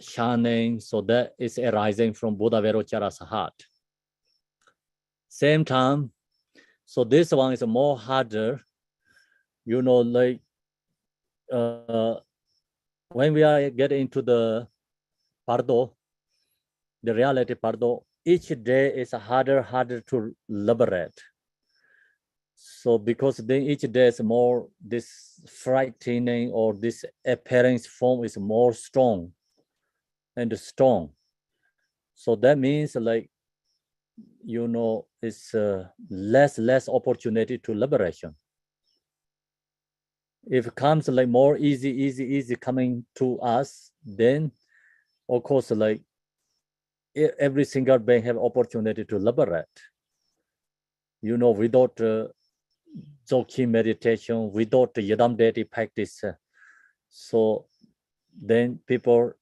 shining. So that is arising from Buddha Vairocana's heart. Same time, so this one is more harder, like when we are getting into the Bardo, the reality Bardo, each day is harder to liberate. So because then each day is more this frightening or this appearance form is more strong and strong. So that means like, it's less opportunity to liberation. If it comes like more easy coming to us, then of course like every single being have opportunity to liberate. Without Dzogchen meditation, without the Yidam deity practice, so then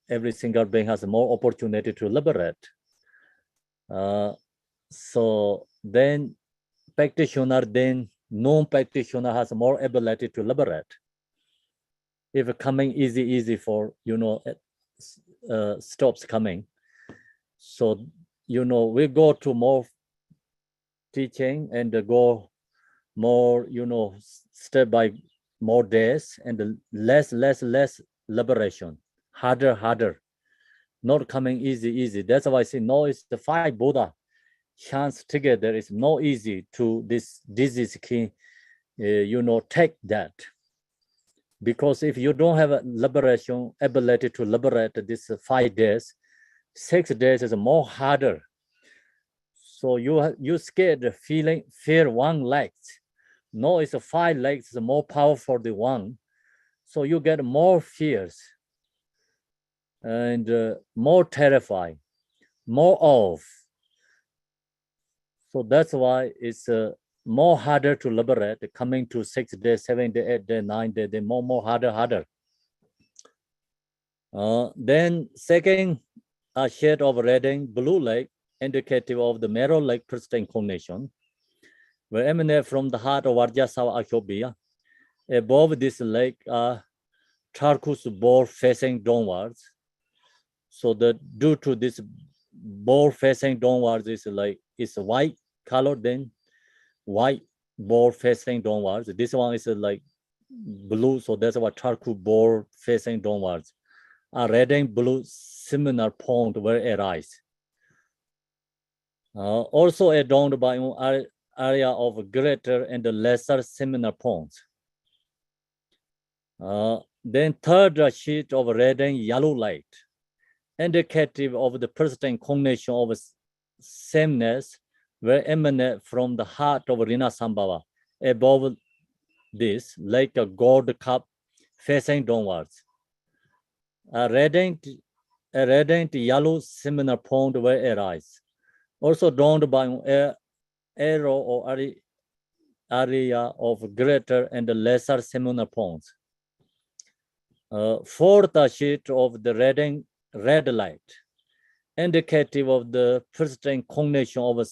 every single being has more opportunity to liberate. So then practitioner, then non-practitioner has more ability to liberate. If coming easy for, stops coming. So, we go to more teaching and go more, step by more days and less liberation, harder, not coming easy. That's why I say no, it's the 5 Buddha chants together. It's not easy to this disease can, take that. Because if you don't have a liberation ability to liberate this 5 days, 6 days is more harder. So you scared fear one leg. No, it's 5 legs is more powerful than one. So you get more fears and more terrified, more of. So that's why it's more harder to liberate. Coming to 6 days, 7 days, 8 days, 9 days, then more harder. Then second, a shade of redding blue light, indicative of the marrow like pristine incarnation, will emanate from the heart of Vajrasattva Akshobhya. Above this lake are charcoal ball facing downwards. So due to this ball facing downwards is like it's white color, then white ball facing downwards. This one is like blue, so that's why charcoal ball facing downwards. A red and blue similar point will arise. Also adorned by an area of greater and lesser similar points. Then third sheet of red and yellow light, indicative of the persistent combination of sameness, will emanate from the heart of Rinasambhava. Above this, like a gold cup facing downwards. A radiant yellow similar point will arise. Also adorned by an arrow or area of greater and lesser similar points. Fourth sheet of the red light, indicative of the persistent cognition of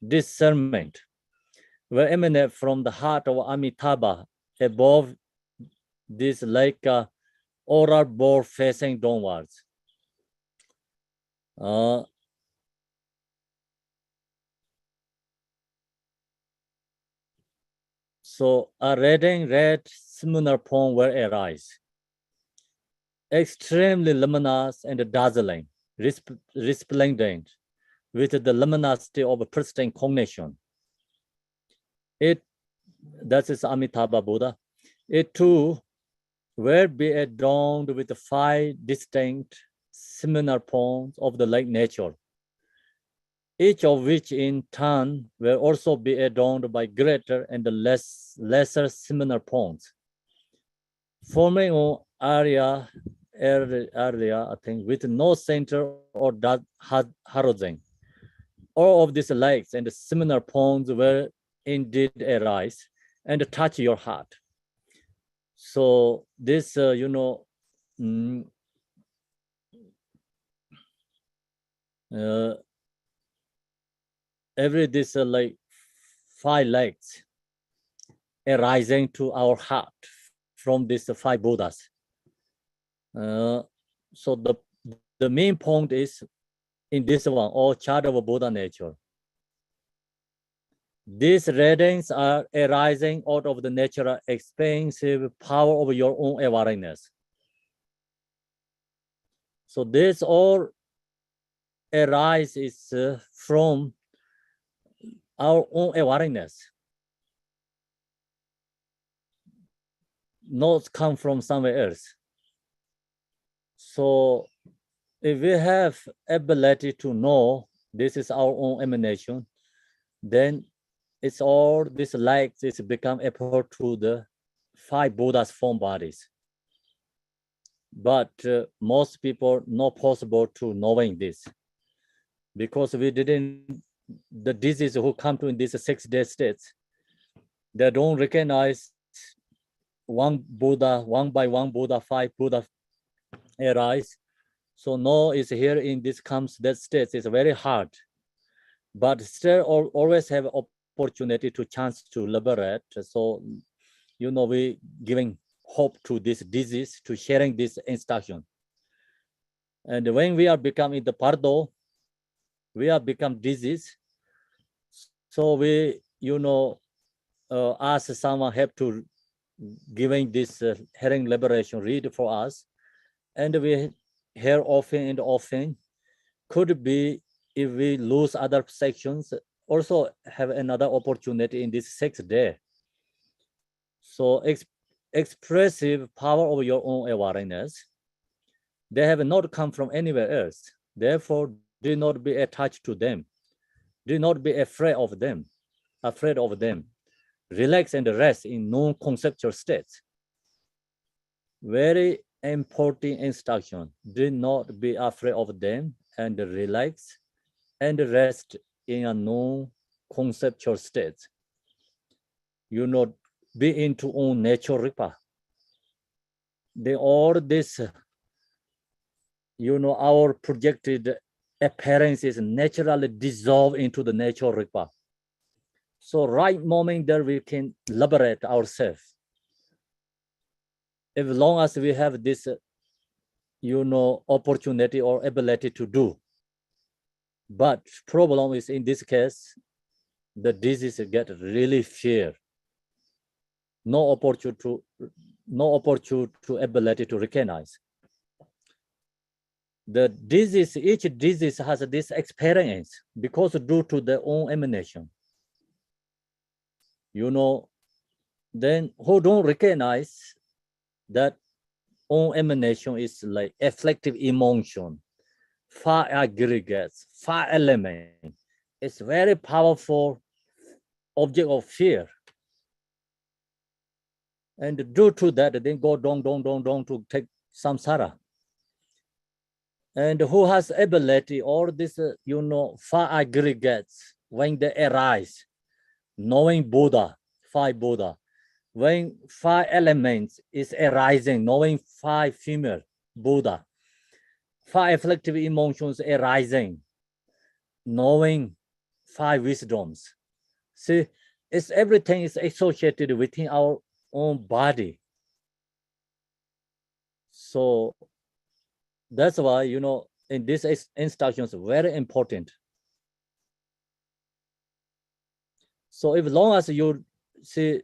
discernment, will emanate from the heart of Amitabha. Above this, like a oral ball facing downwards. So a red similar point will arise. Extremely luminous and dazzling, resplendent, with the luminosity of a pristine cognition. That is Amitabha Buddha. It too will be adorned with 5 distinct similar forms of the like nature, each of which in turn will also be adorned by greater and lesser similar forms, forming an area, I think, with no center or horizon. All of these likes and similar forms will indeed arise and touch your heart. So this, every this like 5 likes arising to our heart from these 5 Buddhas. So the main point is in this one, all child of Buddha nature. These readings are arising out of the natural expansive power of your own awareness. So this all arises from our own awareness, not come from somewhere else. So if we have ability to know this is our own emanation, then it's all this likes is become apart to the 5 Buddhas form bodies. But most people not possible to knowing this, because we didn't, the disease who come to in these 6-day states, they don't recognize one Buddha, one by one Buddha, 5 Buddha arise. So no is here in this comes that states is very hard, but still always have opportunity to chance to liberate. So we giving hope to this disease, to sharing this instruction. And when we are becoming the Bardo, we are become disease. So we ask someone have to giving this hearing liberation read for us, and we hear often and often. Could be if we lose other sections, also have another opportunity in this 6th day. So expressive power of your own awareness, they have not come from anywhere else. Therefore, do not be attached to them. Do not be afraid of them. Relax and rest in non-conceptual states. Very important instruction. Do not be afraid of them, and relax and rest in a non-conceptual state. Be into own nature ripa. All this, our projected appearances naturally dissolve into the nature ripa. So right moment there we can liberate ourselves. As long as we have this, opportunity or ability to do. But problem is in this case, the disease get really fear. No opportunity to ability to recognize. The disease, each disease has this experience because due to their own emanation. Then who don't recognize that own emanation is like afflictive emotion, 5 aggregates, 5 elements. It's very powerful object of fear. And due to that, then go down to take samsara. And who has ability, all this, 5 aggregates, when they arise, knowing Buddha, 5 Buddha, when 5 elements is arising, knowing 5 female Buddha, 5 afflictive emotions arising, knowing 5 wisdoms. See, everything is associated within our own body. So that's why, in these instructions, very important. So if long as you see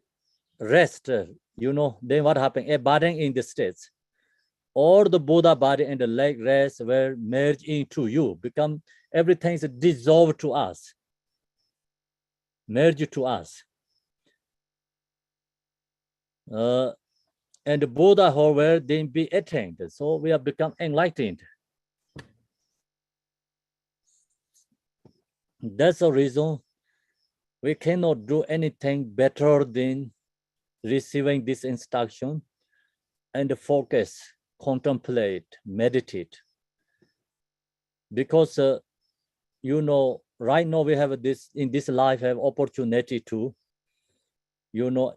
rest, then what happens? Abiding in the states. all the Buddha body and the leg rest will merge into you, become everything is dissolved to us, merge to us. And the Buddha will then be attained. So we have become enlightened. That's the reason we cannot do anything better than receiving this instruction and focus, contemplate, meditate. Because you know, right now we have this in this life have opportunity to, you know,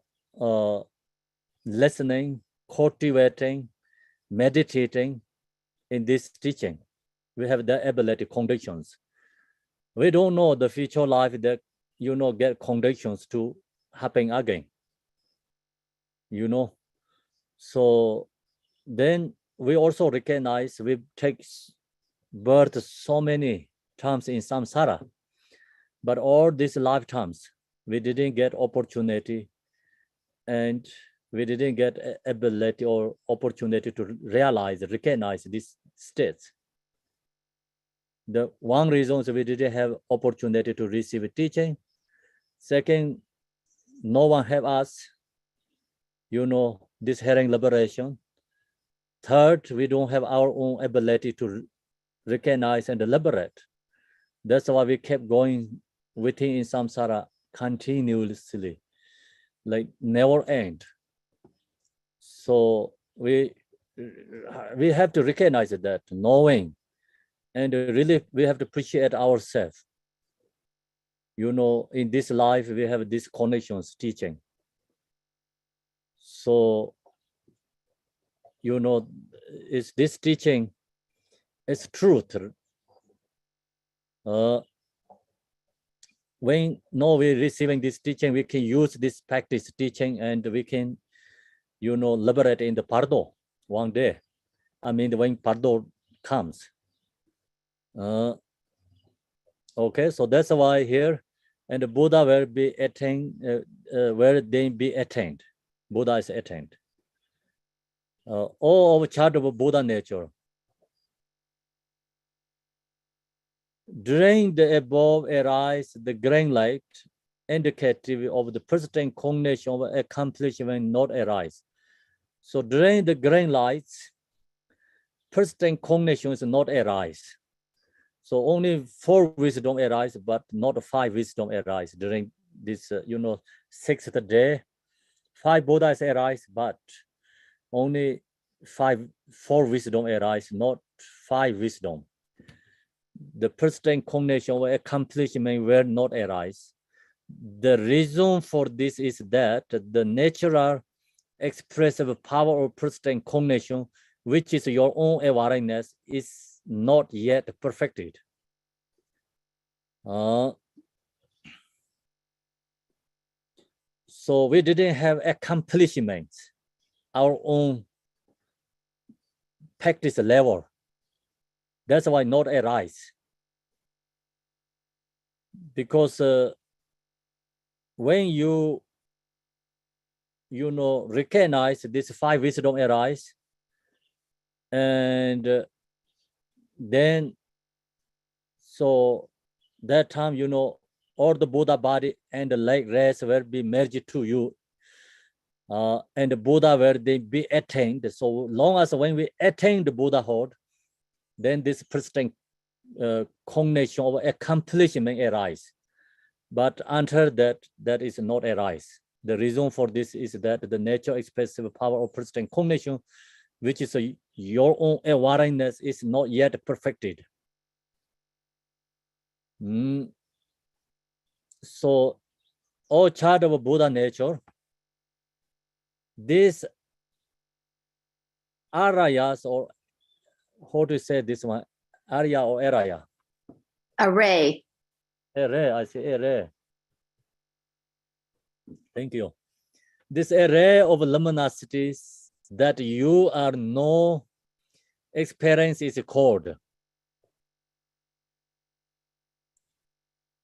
listening, cultivating, meditating in this teaching. We have the ability conditions. We don't know the future life that, you know, get conditions to happen again, you know. So then we also recognize we take birth so many times in samsara, but all these lifetimes we didn't get opportunity and we didn't get ability or opportunity to realize, recognize these states. The one reason is we didn't have opportunity to receive teaching. Second, no one have us, you know, this herring liberation. Third, we don't have our own ability to recognize and liberate. That's why we kept going within in samsara continuously, like never end. So we have to recognize that, knowing, and really we have to appreciate ourselves. You know, in this life we have these connections teaching. So, you know, is this teaching is truth. When we're receiving this teaching, we can use this practice teaching and we can, you know, liberate in the Bardo one day. I mean, when Bardo comes. Okay, so that's why here, and the Buddha will be attained, will then be attained. Buddha is attained. All of chart of Buddha nature. During the above arise the green light, indicative of the persistent cognition of accomplishment not arise. So during the green lights, persistent cognition is not arise. So only 4 wisdom arise, but not 5 wisdom arise during this, you know, 6th day. 5 Buddhas arise, but only 4 wisdom arise, not 5 wisdom. The persistent cognition or accomplishment will not arise. The reason for this is that the natural expressive power of persistent cognition, which is your own awareness, is not yet perfected. So we didn't have accomplishments, our own practice level. That's why not arise. Because when you know, recognize this 5 wisdom arise, and then so that time, you know, all the Buddha body and the leg rest will be merged to you, and the Buddha will they be attained. So long as when we attain the Buddhahood, then this persistent cognition of accomplishment arise. But until that is not arise. The reason for this is that the nature expressive power of persistent cognition, which is your own awareness, is not yet perfected. So all child of Buddha nature, these arayas, or how to say this one, arya or araya? Array. Array, I say array. Thank you. This array of luminosities that you are no experience is called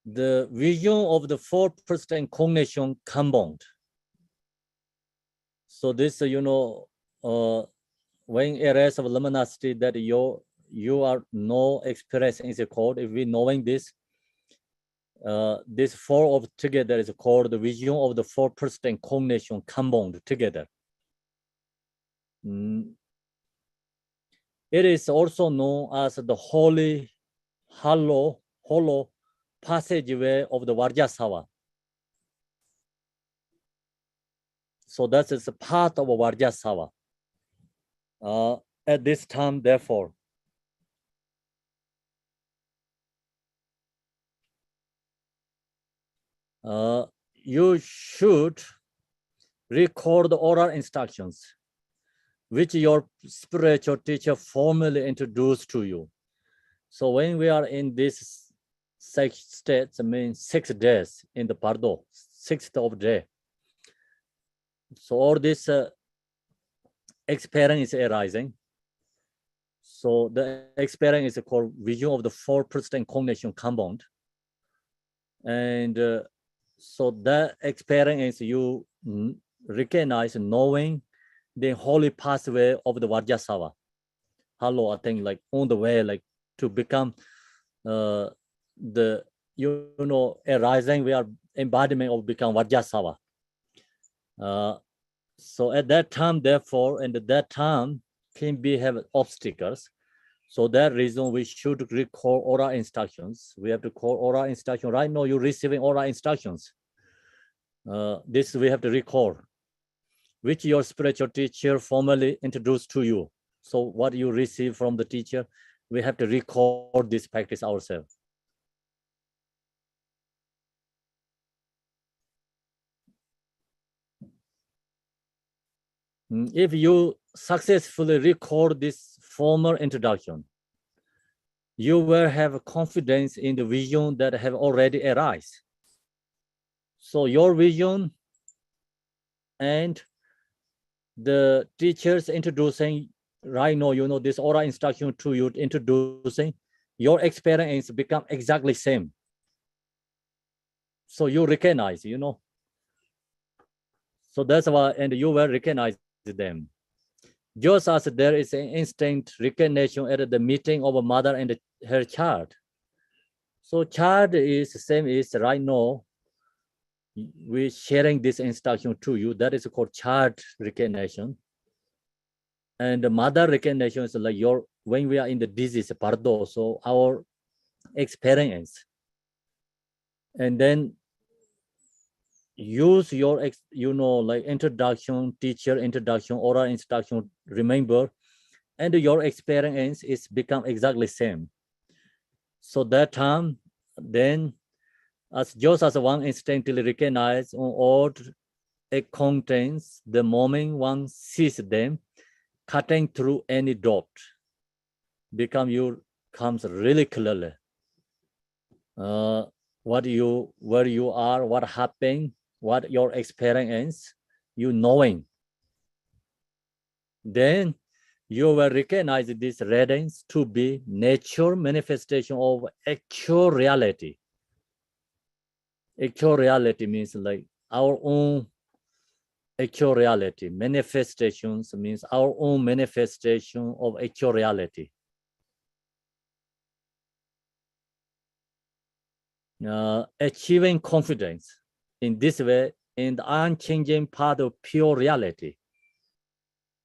the vision of the 4 persistent cognition combined. So this, you know, when areas of luminosity that you are no experiencing is called, if we knowing this, this four of together is called the vision of the 4% cognition combined together. It is also known as the holy, hollow passageway of the Vajrasattva. So that is a part of Vajrasattva. At this time, therefore, you should record the oral instructions which your spiritual teacher formally introduced to you. So when we are in this state, I mean 6 days in the Bardo, 6th of day. So all this experience is arising. So the experience is called vision of the 4% cognition compound. And so that experience you recognize knowing the holy pathway of the Vajrasattva. Hello, I think like on the way, like to become the arising, we are embodiment of become Vajrasattva. So at that time, therefore, and at that time can be have obstacles. So that reason we should record oral instructions. We have to call oral instruction. Right now, you're receiving oral instructions. This we have to record, which your spiritual teacher formally introduced to you. So what you receive from the teacher, we have to record this practice ourselves. If you successfully record this formal introduction, you will have confidence in the vision that have already arisen. So your vision and the teachers introducing right now, this oral instruction to you introducing, your experience become exactly same. So you recognize, So that's why, and you will recognize them. Just as there is an instant recognition at the meeting of a mother and her child. So child is the same as right now, we're sharing this instruction to you. That is called child recognition. And the mother recognition is like when we are in the disease, Bardo, so our experience. And then use your, like introduction, teacher introduction, oral instruction, remember, and your experience is become exactly same. So that time, then just as one instantly recognize on all it contains, the moment one sees them, cutting through any dot, comes really clearly. Where you are, what happened, what your experience, you knowing. Then you will recognize these readings to be natural manifestation of actual reality. Actual reality means like our own actual reality. Manifestations means our own manifestation of actual reality. Achieving confidence in this way in the unchanging part of pure reality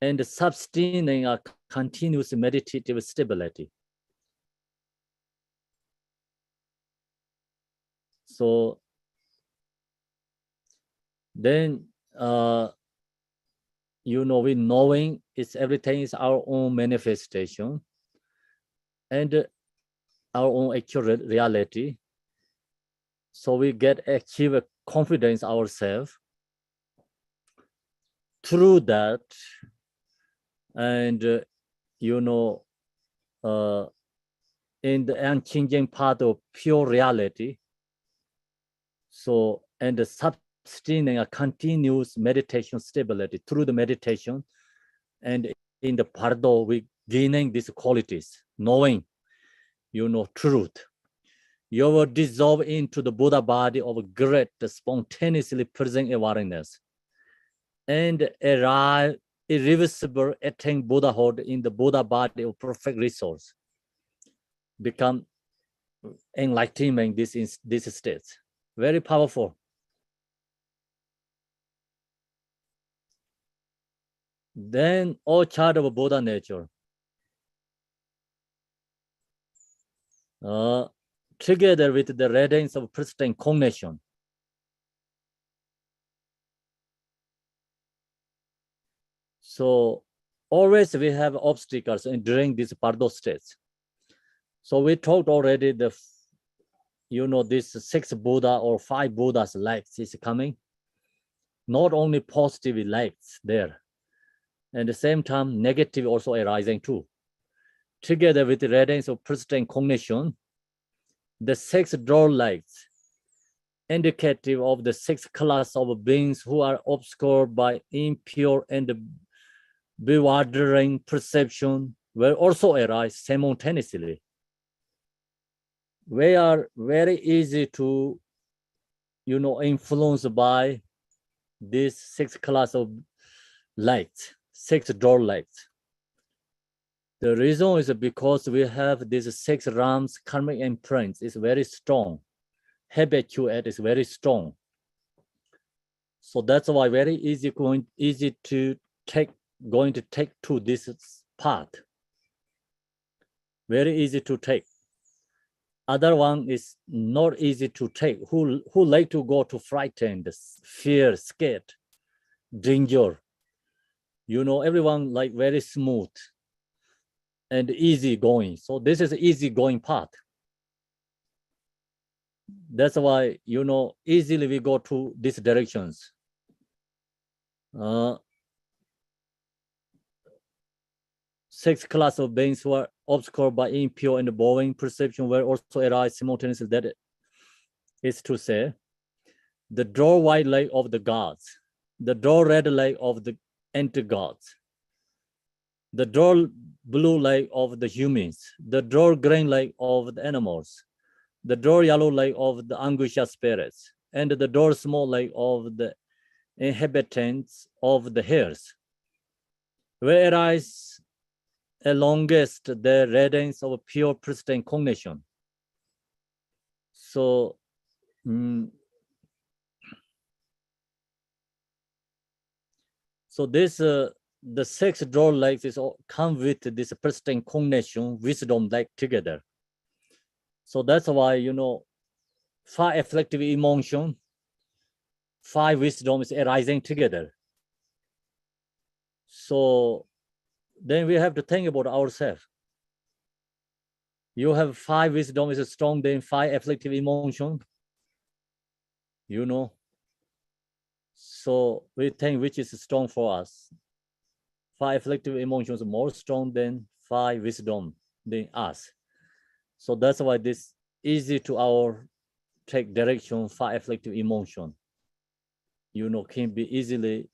and sustaining a continuous meditative stability. So then, we knowing everything is our own manifestation and our own actual reality. So we achieve a confidence ourselves through that, and in the unchanging part of pure reality. So, and sustaining a continuous meditation stability through the meditation, and in the Bardo, we gaining these qualities, knowing, truth. You will dissolve into the Buddha body of great, spontaneously present awareness and arrive irreversible attain Buddhahood in the Buddha body of perfect resource, become enlightenment this state. Very powerful. Then all child of Buddha nature, together with the radiance of pristine cognition, so always we have obstacles during this Bardo stage. So we talked already this 6 Buddha or 5 Buddhas lights is coming. Not only positive lights there, and at the same time negative also arising too. Together with the radiance of pristine cognition, the 6 draw lights indicative of the 6 class of beings who are obscured by impure and bewildering perception will also arise simultaneously. We are very easy to, influenced by this 6 class of lights, 6 draw lights. The reason is because we have these 6 realms karmic imprints is very strong. Habituate is very strong. So that's why very easy to take to this path. Very easy to take. Other one is not easy to take. Who like to go to frightened, fear, scared, danger. Everyone like very smooth and easy going. So this is easy going path. That's why, easily we go to these directions. 6 class of beings who are obscured by impure and boring perception will also arise simultaneously. That is to say, the draw white light of the gods, the draw red light of the anti-gods, the draw blue light of the humans, the draw green light of the animals, the draw yellow light of the angusha spirits, and the draw small light of the inhabitants of the hills, will arise longest the radiance of pure pristine cognition. So this the 6 draw lights is all come with this pristine cognition, wisdom like together. So that's why 5 afflictive emotion, 5 wisdom is arising together. So then we have to think about ourselves. You have 5 wisdom is strong than 5 afflictive emotion. So we think which is strong for us. 5 afflictive emotions are more strong than 5 wisdom than us. So that's why this easy to our take direction 5 afflictive emotion. Can be easily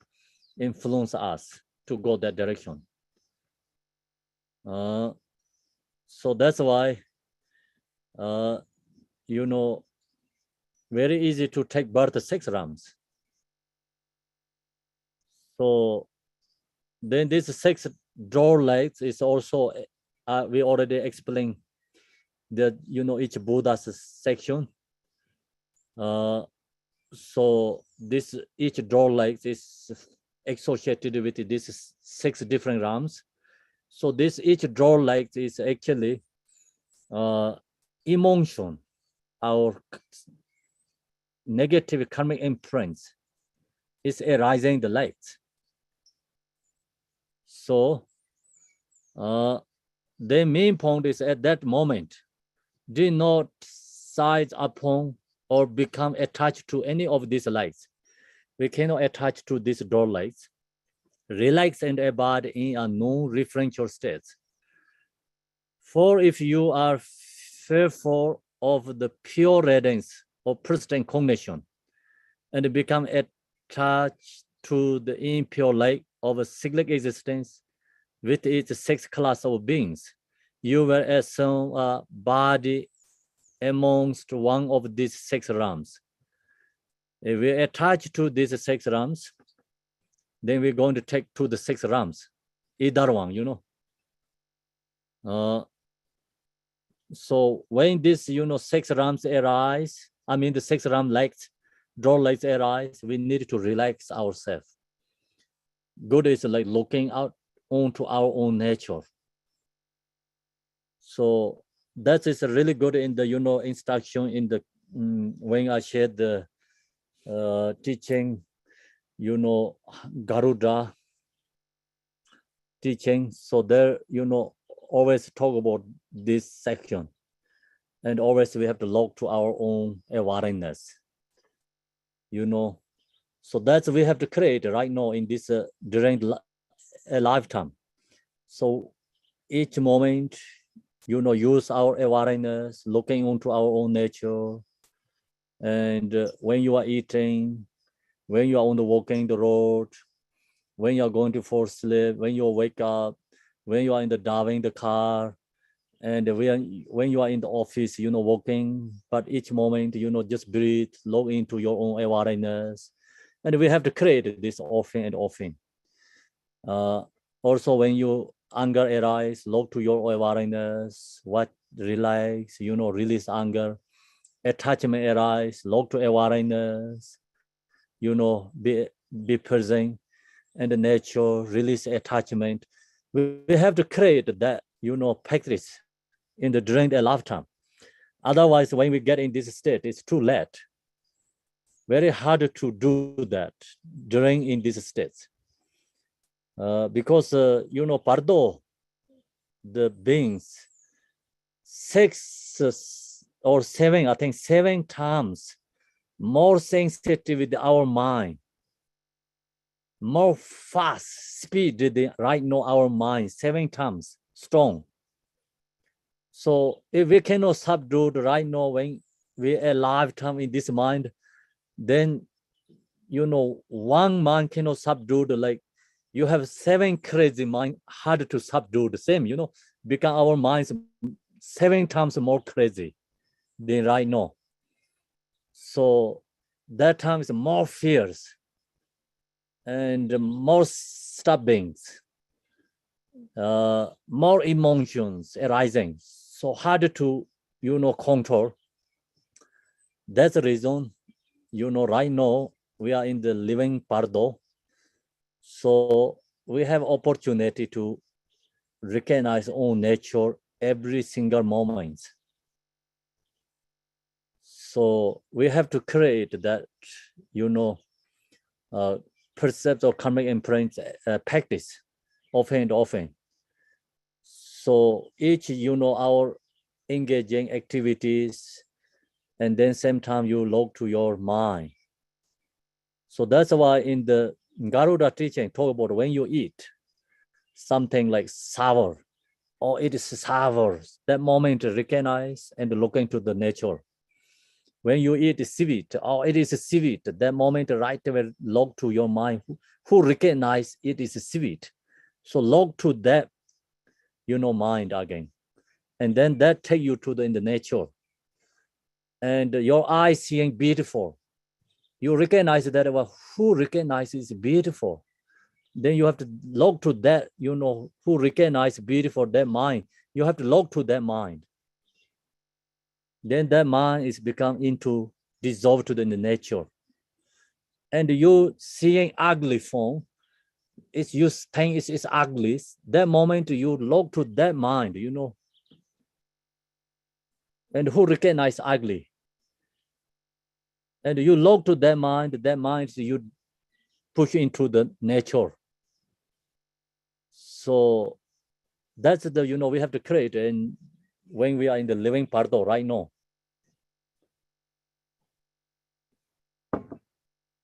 influence us to go that direction. So that's why, very easy to take birth 6 realms. So then this 6 draw lights is also, we already explained that, each Buddha's section. So this each draw lights is associated with these 6 different realms. So this each draw light is actually emotion, our negative karmic imprints is arising the light. So the main point is at that moment, do not seize upon or become attached to any of these lights. We cannot attach to these draw lights. Relax and abide in a non-referential state. For if you are fearful of the pure radiance of pristine cognition and become attached to the impure light of a cyclic existence with its 6 class of beings, you will assume a body amongst one of these 6 realms. If we attach to these 6 realms, Then we're going to take to the 6 realms. Either one, you know. So when this, 6 realms arise, I mean the 6 realm legs, draw legs arise, we need to relax ourselves. Good is like looking out onto our own nature. So that is really good in the, instruction in the, when I shared the teaching, Garuda teaching. So there, always talk about this section. And always we have to look to our own awareness, So that's we have to create right now in this during a lifetime. So each moment, use our awareness, looking into our own nature. And when you are eating, when you are on the walking the road, when you are going to fall asleep, when you wake up, when you are in the driving the car, and when you are in the office, walking, but each moment, just breathe, look into your own awareness. And we have to create this often and often. Also, when you anger arise, look to your awareness, what relax, release anger. Attachment arise, look to awareness, be present and the nature, release attachment. We have to create that, practice in the during the lifetime. Otherwise, when we get in this state, it's too late. Very hard to do that during in these states. Because, Bardo, the beings, 6 or 7, I think 7 times more sensitive with our mind, more fast speed right now our mind, 7 times strong. So if we cannot subdue right now when we are lifetime in this mind, then, one mind cannot subdue like you have 7 crazy mind, hard to subdue the same, become our minds 7 times more crazy than right now. So that time is more fears and more stabbings, more emotions arising. So hard to, control. That's the reason, right now we are in the living Bardo. So we have opportunity to recognize own nature every single moment. So we have to create that, percept or karmic imprint practice often and often. So each, our engaging activities, and then same time you look to your mind. So that's why in the Garuda teaching talk about when you eat something like sour, or it is sour, that moment recognize and look into the nature. When you eat sweet, or it is sweet, that moment right away look to your mind, who recognize it is sweet. So look to that, mind again. And then that take you to in the nature. And your eyes seeing beautiful. You recognize that, well, who recognizes beautiful? Then you have to look to that, who recognize beautiful, that mind. You have to look to that mind. Then that mind is become into dissolved to the nature. And you seeing ugly form, it's you think it's ugly. That moment you look to that mind, and who recognize ugly. And you look to that mind you push into the nature. So that's the, we have to create, and when we are in the living Bardo right now.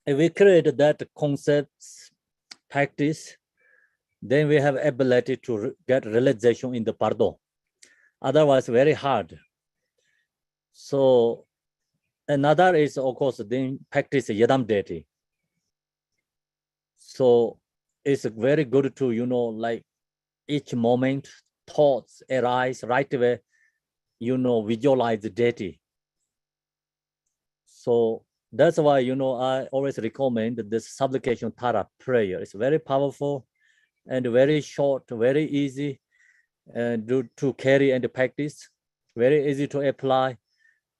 If we create that concepts, practice, then we have ability to get realization in the Bardo. Otherwise, very hard. So another is, of course, then practice Yadam deity. So it's very good to, like each moment, thoughts arise right away, visualize the deity. So That's why, I always recommend this supplication Tara prayer. It's very powerful and very short, very easy to carry and practice, very easy to apply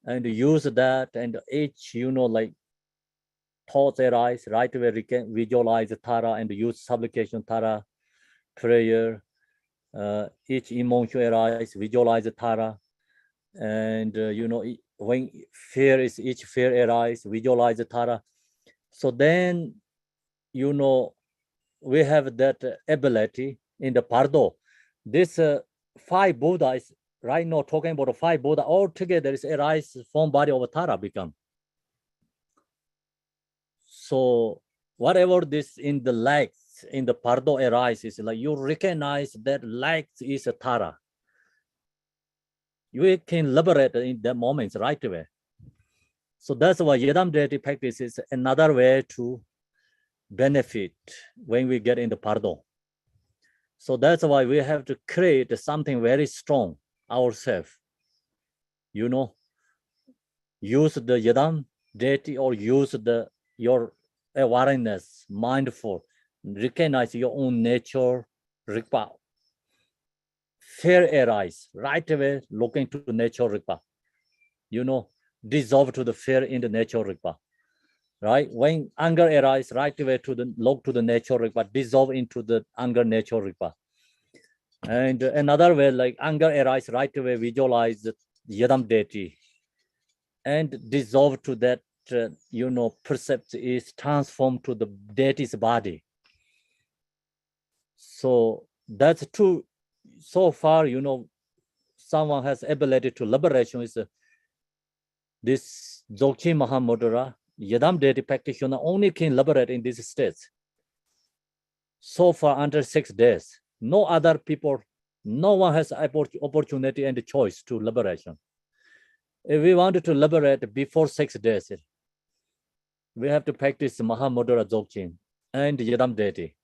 and use that. And each, like thoughts arise, right away we can visualize Tara and use supplication Tara prayer. Each emotion arise, visualize Tara. And, when each fear arise, visualize Tara. So then, we have that ability in the Bardo. This 5 Buddhas, right now talking about 5 Buddha, all together is arise from body of Tara become. So whatever this in the legs, in the Bardo arises, like you recognize that legs is a Tara. You can liberate in that moment right away. So that's why Yedam deity practice is another way to benefit when we get in the Bardo. So that's why we have to create something very strong ourselves. Use the Yedam deity or use your awareness, mindful, recognize your own nature, Rigpa. Fear arise, right away looking to nature Rigpa. Dissolve to the fear in the nature Rigpa. Right? When anger arises, right away look to the nature Rigpa, dissolve into the anger nature Rigpa. And another way, like anger arises, right away visualize the Yedam deity and dissolve to that, percept is transformed to the deity's body. So that's true. So far, someone has ability to liberation is this Dzogchen Mahamudra, Yedam deity practitioner only can liberate in these states. So far, under 6 days, no other people, no one has opportunity and choice to liberation. If we wanted to liberate before 6 days, we have to practice Mahamudra Dzogchen and Yedam deity.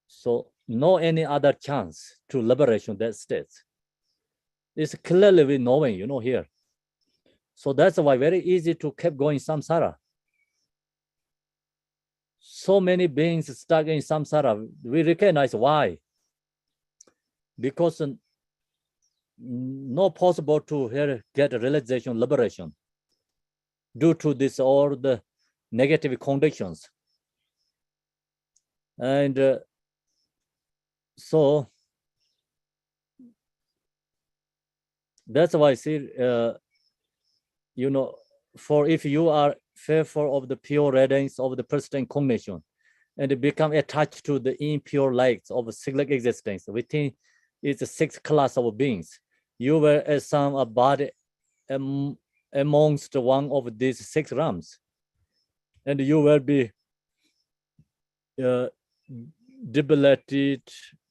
So no any other chance to liberation that states. It's clearly we knowing, here. So that's why very easy to keep going samsara. So many beings stuck in samsara. We recognize why. Because not possible to get realization, liberation due to this all the negative conditions. And so that's why I see, for if you are fearful of the pure radiance of the persistent cognition and become attached to the impure lights of cyclic existence within its 6 class of beings, you will assume a body amongst one of these 6 realms, and you will be debilitated,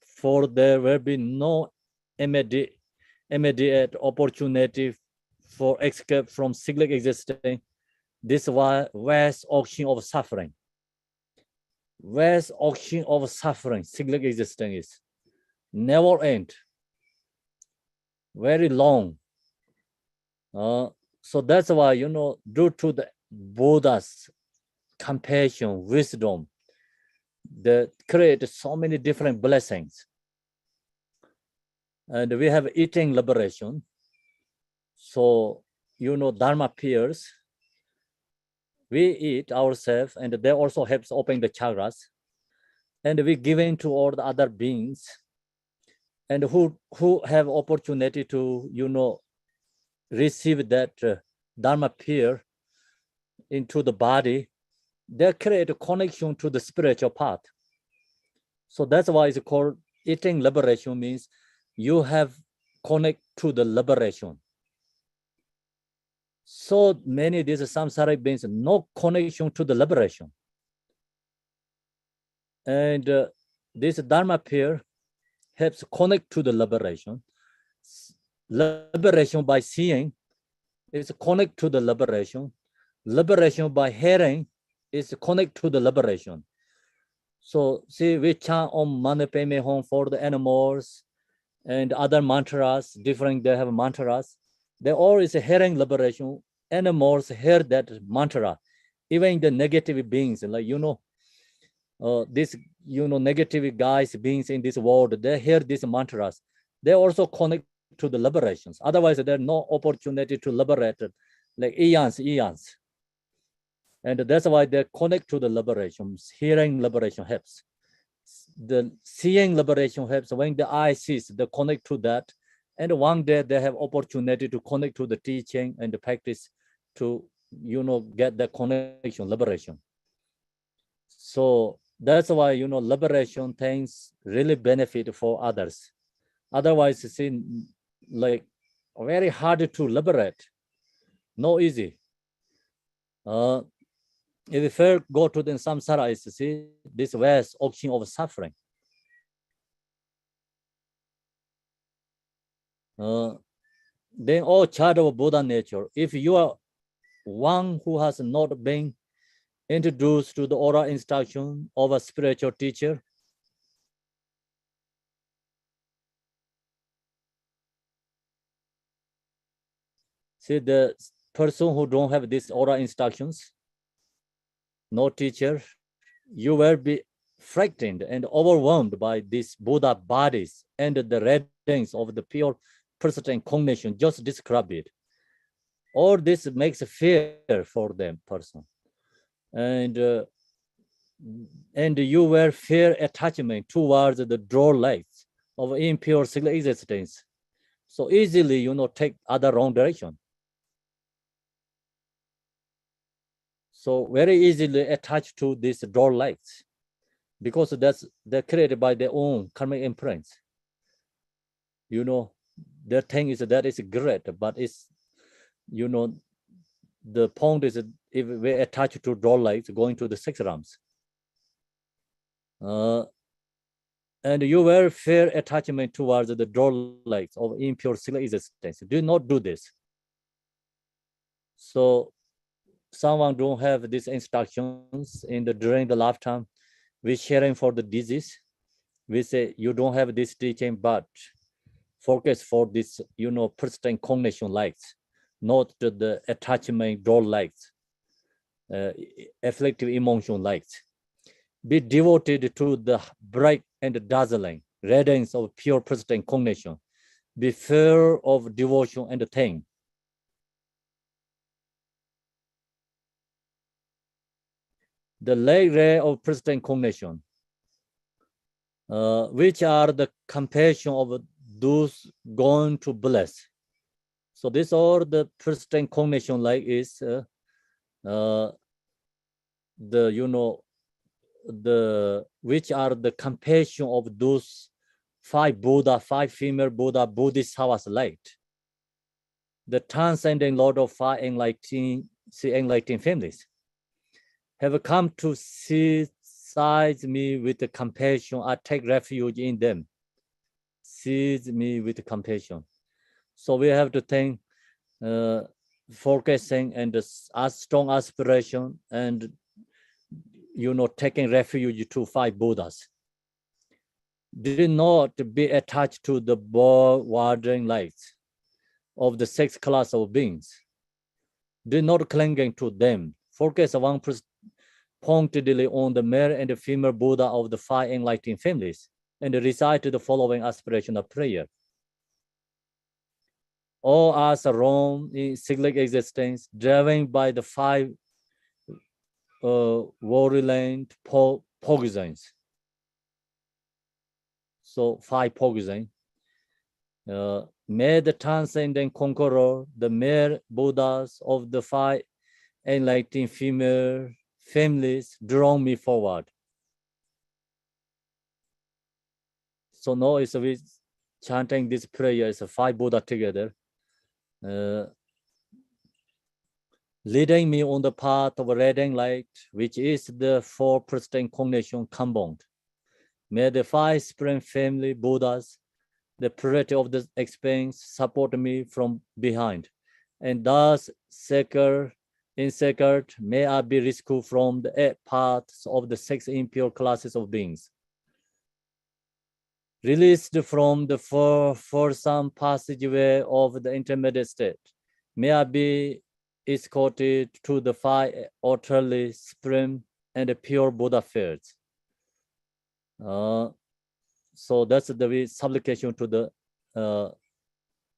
for there will be no immediate opportunity for escape from cyclic existence. This vast ocean of suffering. Vast ocean of suffering, cyclic existence is never end. Very long. So that's why, due to the Buddha's compassion, wisdom, that create so many different blessings. And we have eating liberation. So, Dharma appears. We eat ourselves, and that also helps open the chakras. And we give in to all the other beings, and who have opportunity to, receive that Dharma appear into the body. They create a connection to the spiritual path. So that's why it's called eating liberation, means you have connect to the liberation. So many these samsaric beings, no connection to the liberation. And this Dharma pair helps connect to the liberation. Liberation by seeing is connect to the liberation. Liberation by hearing is connect to the liberation. So see, we chant Om Mani Padme Hum for the animals and other mantras, different, they have mantras. They all is a hearing liberation. animals hear that mantra, even the negative beings, like this negative guys, beings in this world, they hear these mantras. They also connect to the liberations. Otherwise, there's no opportunity to liberate, like eons. And that's why they connect to the liberations. Hearing liberation helps. The seeing liberation helps. When the eye sees, they connect to that. And one day they have opportunity to connect to the teaching and the practice to, get the connection, liberation. So that's why, liberation things really benefit for others. Otherwise, it's like very hard to liberate. No easy. If we first go to the samsara, is see this vast ocean of suffering. Then all child of Buddha nature, if you are one who has not been introduced to the oral instruction of a spiritual teacher, see the person who don't have these oral instructions, no teacher, you will be frightened and overwhelmed by these Buddha bodies and the readings of the pure persistent cognition. Just describe it. All this makes fear for them person, and you will fear attachment towards the draw lights of impure single existence. So easily, take other wrong direction. So very easily attached to these draw lights, because they're created by their own karmic imprints. Their thing is that it's great, but it's, the point is if we attach to draw lights going to the 6 realms. And you will fear attachment towards the draw lights of impure single existence. Do not do this. So someone don't have these instructions during the lifetime, we sharing for the disease. We say you don't have this teaching, but focus for this, persistent cognition lights, not the attachment draw lights, afflictive emotion lights. Be devoted to the bright and dazzling radiance of pure persistent cognition. Be fear of devotion and thing. The light ray of persistent cognition, which are the compassion of those going to bless. So this all the persistent cognition light is the which are the compassion of those 5 Buddha, 5 female Buddha, Bodhisattvas light. The transcending Lord of 5 enlightened families have come to seize me with the compassion. I take refuge in them. Seize me with compassion. So we have to think, focusing and a strong aspiration, and taking refuge to 5 Buddhas. Do not be attached to the wandering lights of the 6 class of beings. Do not clinging to them. Focus one pointedly on the male and the female Buddha of the 5 enlightened families, and recite the following aspirational prayer. All us roam in cyclic existence, driven by the 5 virulent poisons. So 5 poisons. May the transcendent conqueror, the male Buddhas of the 5 enlightened female families, draw me forward. So now is we chanting this prayer is 5 Buddha together, leading me on the path of radiant light, which is the 4 persistent cognition compound. May the 5 spring family Buddhas, the purity of the experience, support me from behind, and thus in secret, may I be rescued from the 8 paths of the 6 impure classes of beings. Released from the for some passageway of the intermediate state, may I be escorted to the five utterly supreme and pure Buddha fields. So that's the supplication to the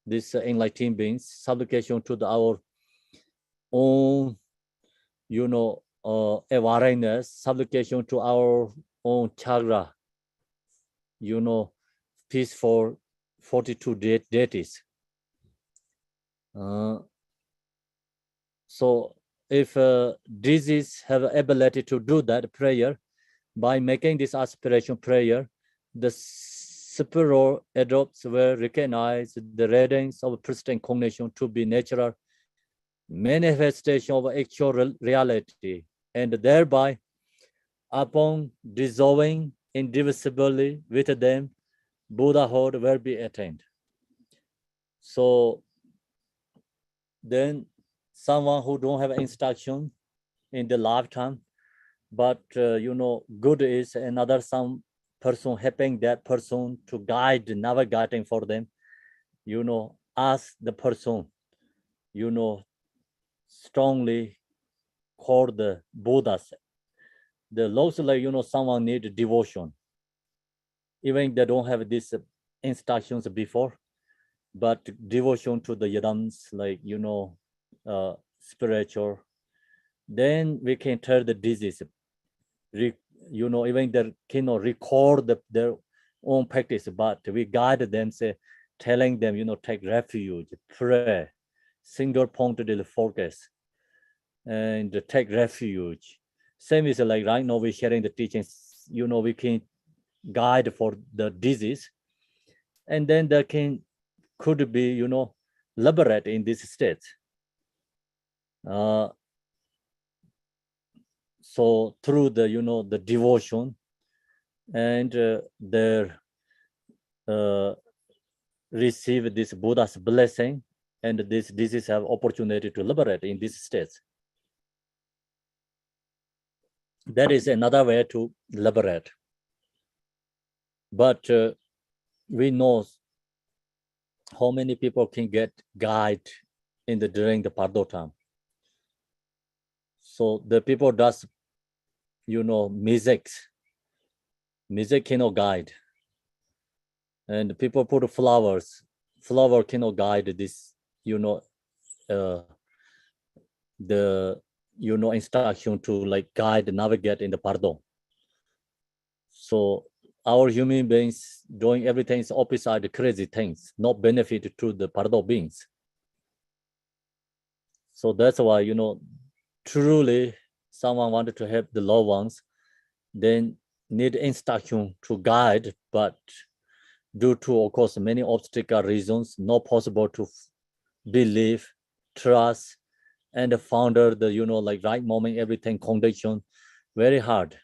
this enlightened beings, supplication to our own, awareness, supplication to our own chakra, peace for 42 deities. So if disease have ability to do that prayer, by making this aspiration prayer, the superior adopts will recognize the readings of pristine cognition to be natural manifestation of actual reality, and thereby, upon dissolving indivisibly with them, Buddhahood will be attained. So then someone who don't have instruction in the lifetime, but good is another some person helping that person to guide, navigating for them, ask the person, strongly call the Buddhas. The laws like, someone need devotion. Even they don't have these instructions before, but devotion to the yadams, like, spiritual, then we can tell the disease, even they cannot record their own practice, but we guide them, say, telling them, take refuge, pray, single pointed focus, and take refuge. Same is like right now we're sharing the teachings, we can guide for the disease, and then there could be, liberate in this state. So through the, the devotion and their receive this Buddha's blessing, and this disease have opportunity to liberate in this state. That is another way to liberate. But we know how many people can get guide during the Bardo time. So the people does, music cannot guide, and people put flowers. Flower cannot guide this, the instruction to like guide, navigate in the Bardo. So our human beings doing everything is opposite crazy things, not benefit to the Bardo beings. So that's why, truly someone wanted to help the loved ones, then need instruction to guide, but due to, of course, many obstacle reasons, not possible to believe, trust, and founder the, like right moment, everything condition, very hard.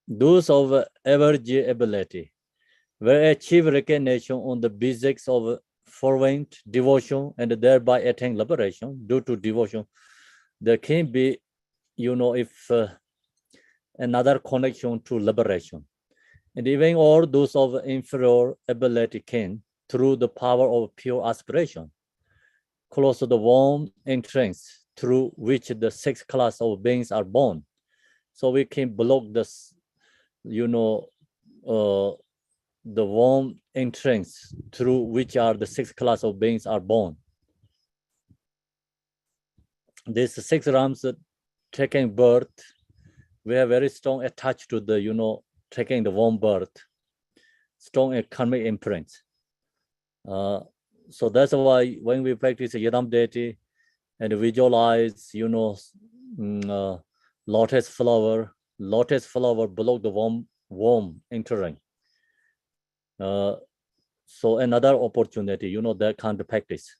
Those of average ability will achieve recognition on the basics of fervent devotion and thereby attain liberation. Due to devotion, there can be, if another connection to liberation. And even all those of inferior ability can, through the power of pure aspiration, close to the warm entrance through which the sixth class of beings are born. So we can block this, the warm entrance through which are the sixth class of beings are born. This six realms taking birth, we are very strong attached to the, taking the warm birth, strong karmic imprints. So that's why when we practice Yadam deity and visualize, lotus flower block the warm entering. So another opportunity, that kind of practice.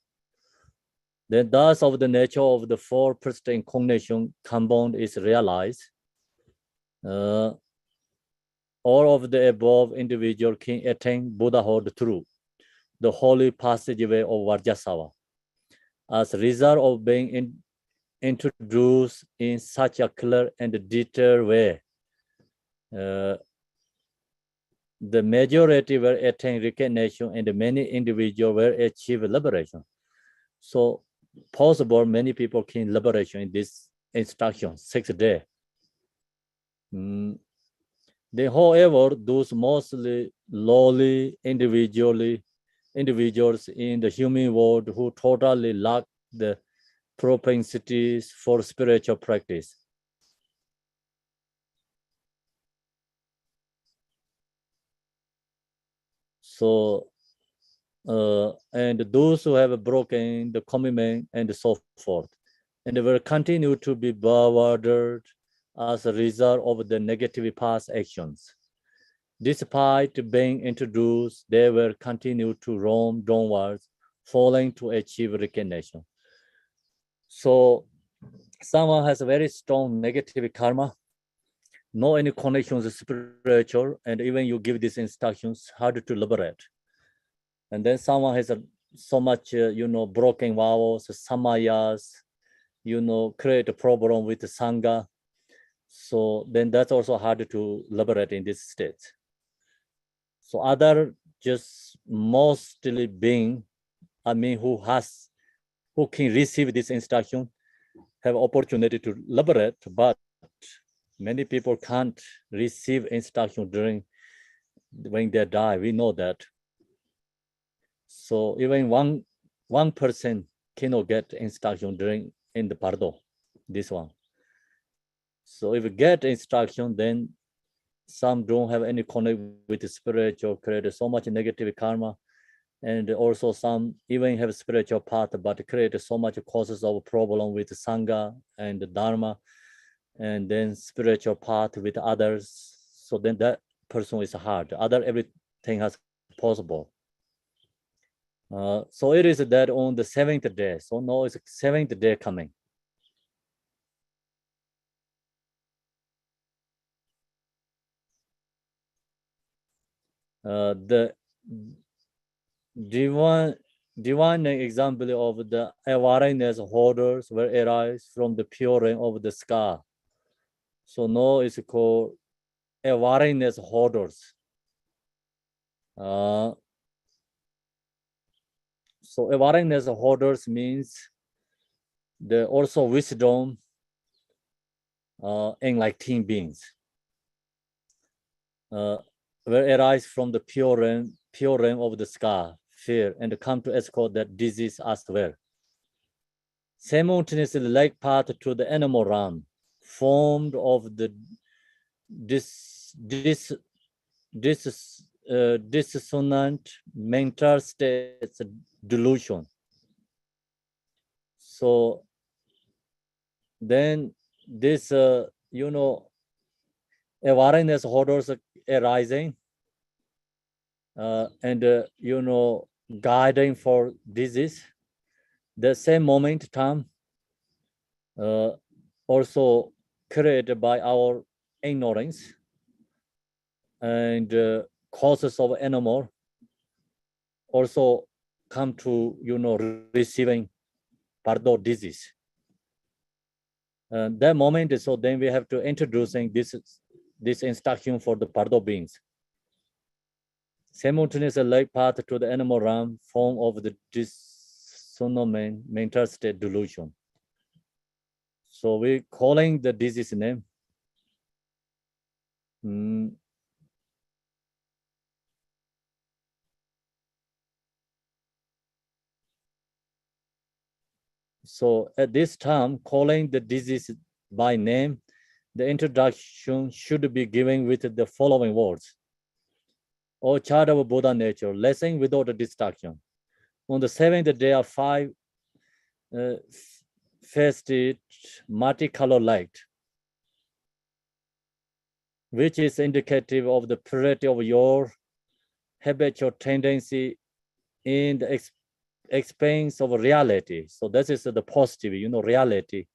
Then thus of the nature of the four pristine cognition compound is realized. All of the above individual can attain Buddhahood through the holy passageway of Vajrasattva. As a result of being introduced in such a clear and detailed way, the majority will attain recognition and many individuals will achieve liberation. So possible many people can liberation in this instruction, 6 days. Then, however, those mostly lowly individuals in the human world who totally lack the propensities for spiritual practice. So, and those who have broken the commitment and so forth, and will continue to be bewildered as a result of the negative past actions. Despite being introduced, they will continue to roam downwards, failing to achieve recognition. So someone has a very strong negative karma, no any connections spiritual, and even you give these instructions, hard to liberate. And then someone has so much, broken vows, samayas, create a problem with the sangha. So then that's also hard to liberate in this state. So other just mostly being, who can receive this instruction, have opportunity to liberate, but many people can't receive instruction when they die. We know that. So even one person cannot get instruction in the Bardo, this one. So if you get instruction, then some don't have any connect with the spiritual, create so much negative karma, and also some even have spiritual path, but create so much causes of problem with sangha and dharma, and then spiritual path with others. So then that person is hard. Other everything has possible. So it is that on the 7th day. So now it's 7th day coming. The divine example of the awareness holders will arise from the pure rain of the sky. So now it's called awareness holders. So awareness holders means the also wisdom, enlightened beings will arise from the pure rain of the sky, fear, and come to escort that disease as well. Simultaneously, like path to the animal realm, formed of the dissonant mental states delusion. So then this, awareness holders arising and, guiding for disease, the same moment time also created by our ignorance and causes of animal also come to, receiving Bardo disease. That moment, so then we have to introducing this instruction for the Bardo beings. Simultaneous like path to the animal realm, form of the dissonant mental state delusion. So we calling the disease name. So at this time, calling the disease by name, the introduction should be given with the following words. O child of Buddha nature, lesson without a distraction. On the 7th day of 5 fasted multicolor light, which is indicative of the purity of your habitual tendency in the expense of reality. So that is the positive, reality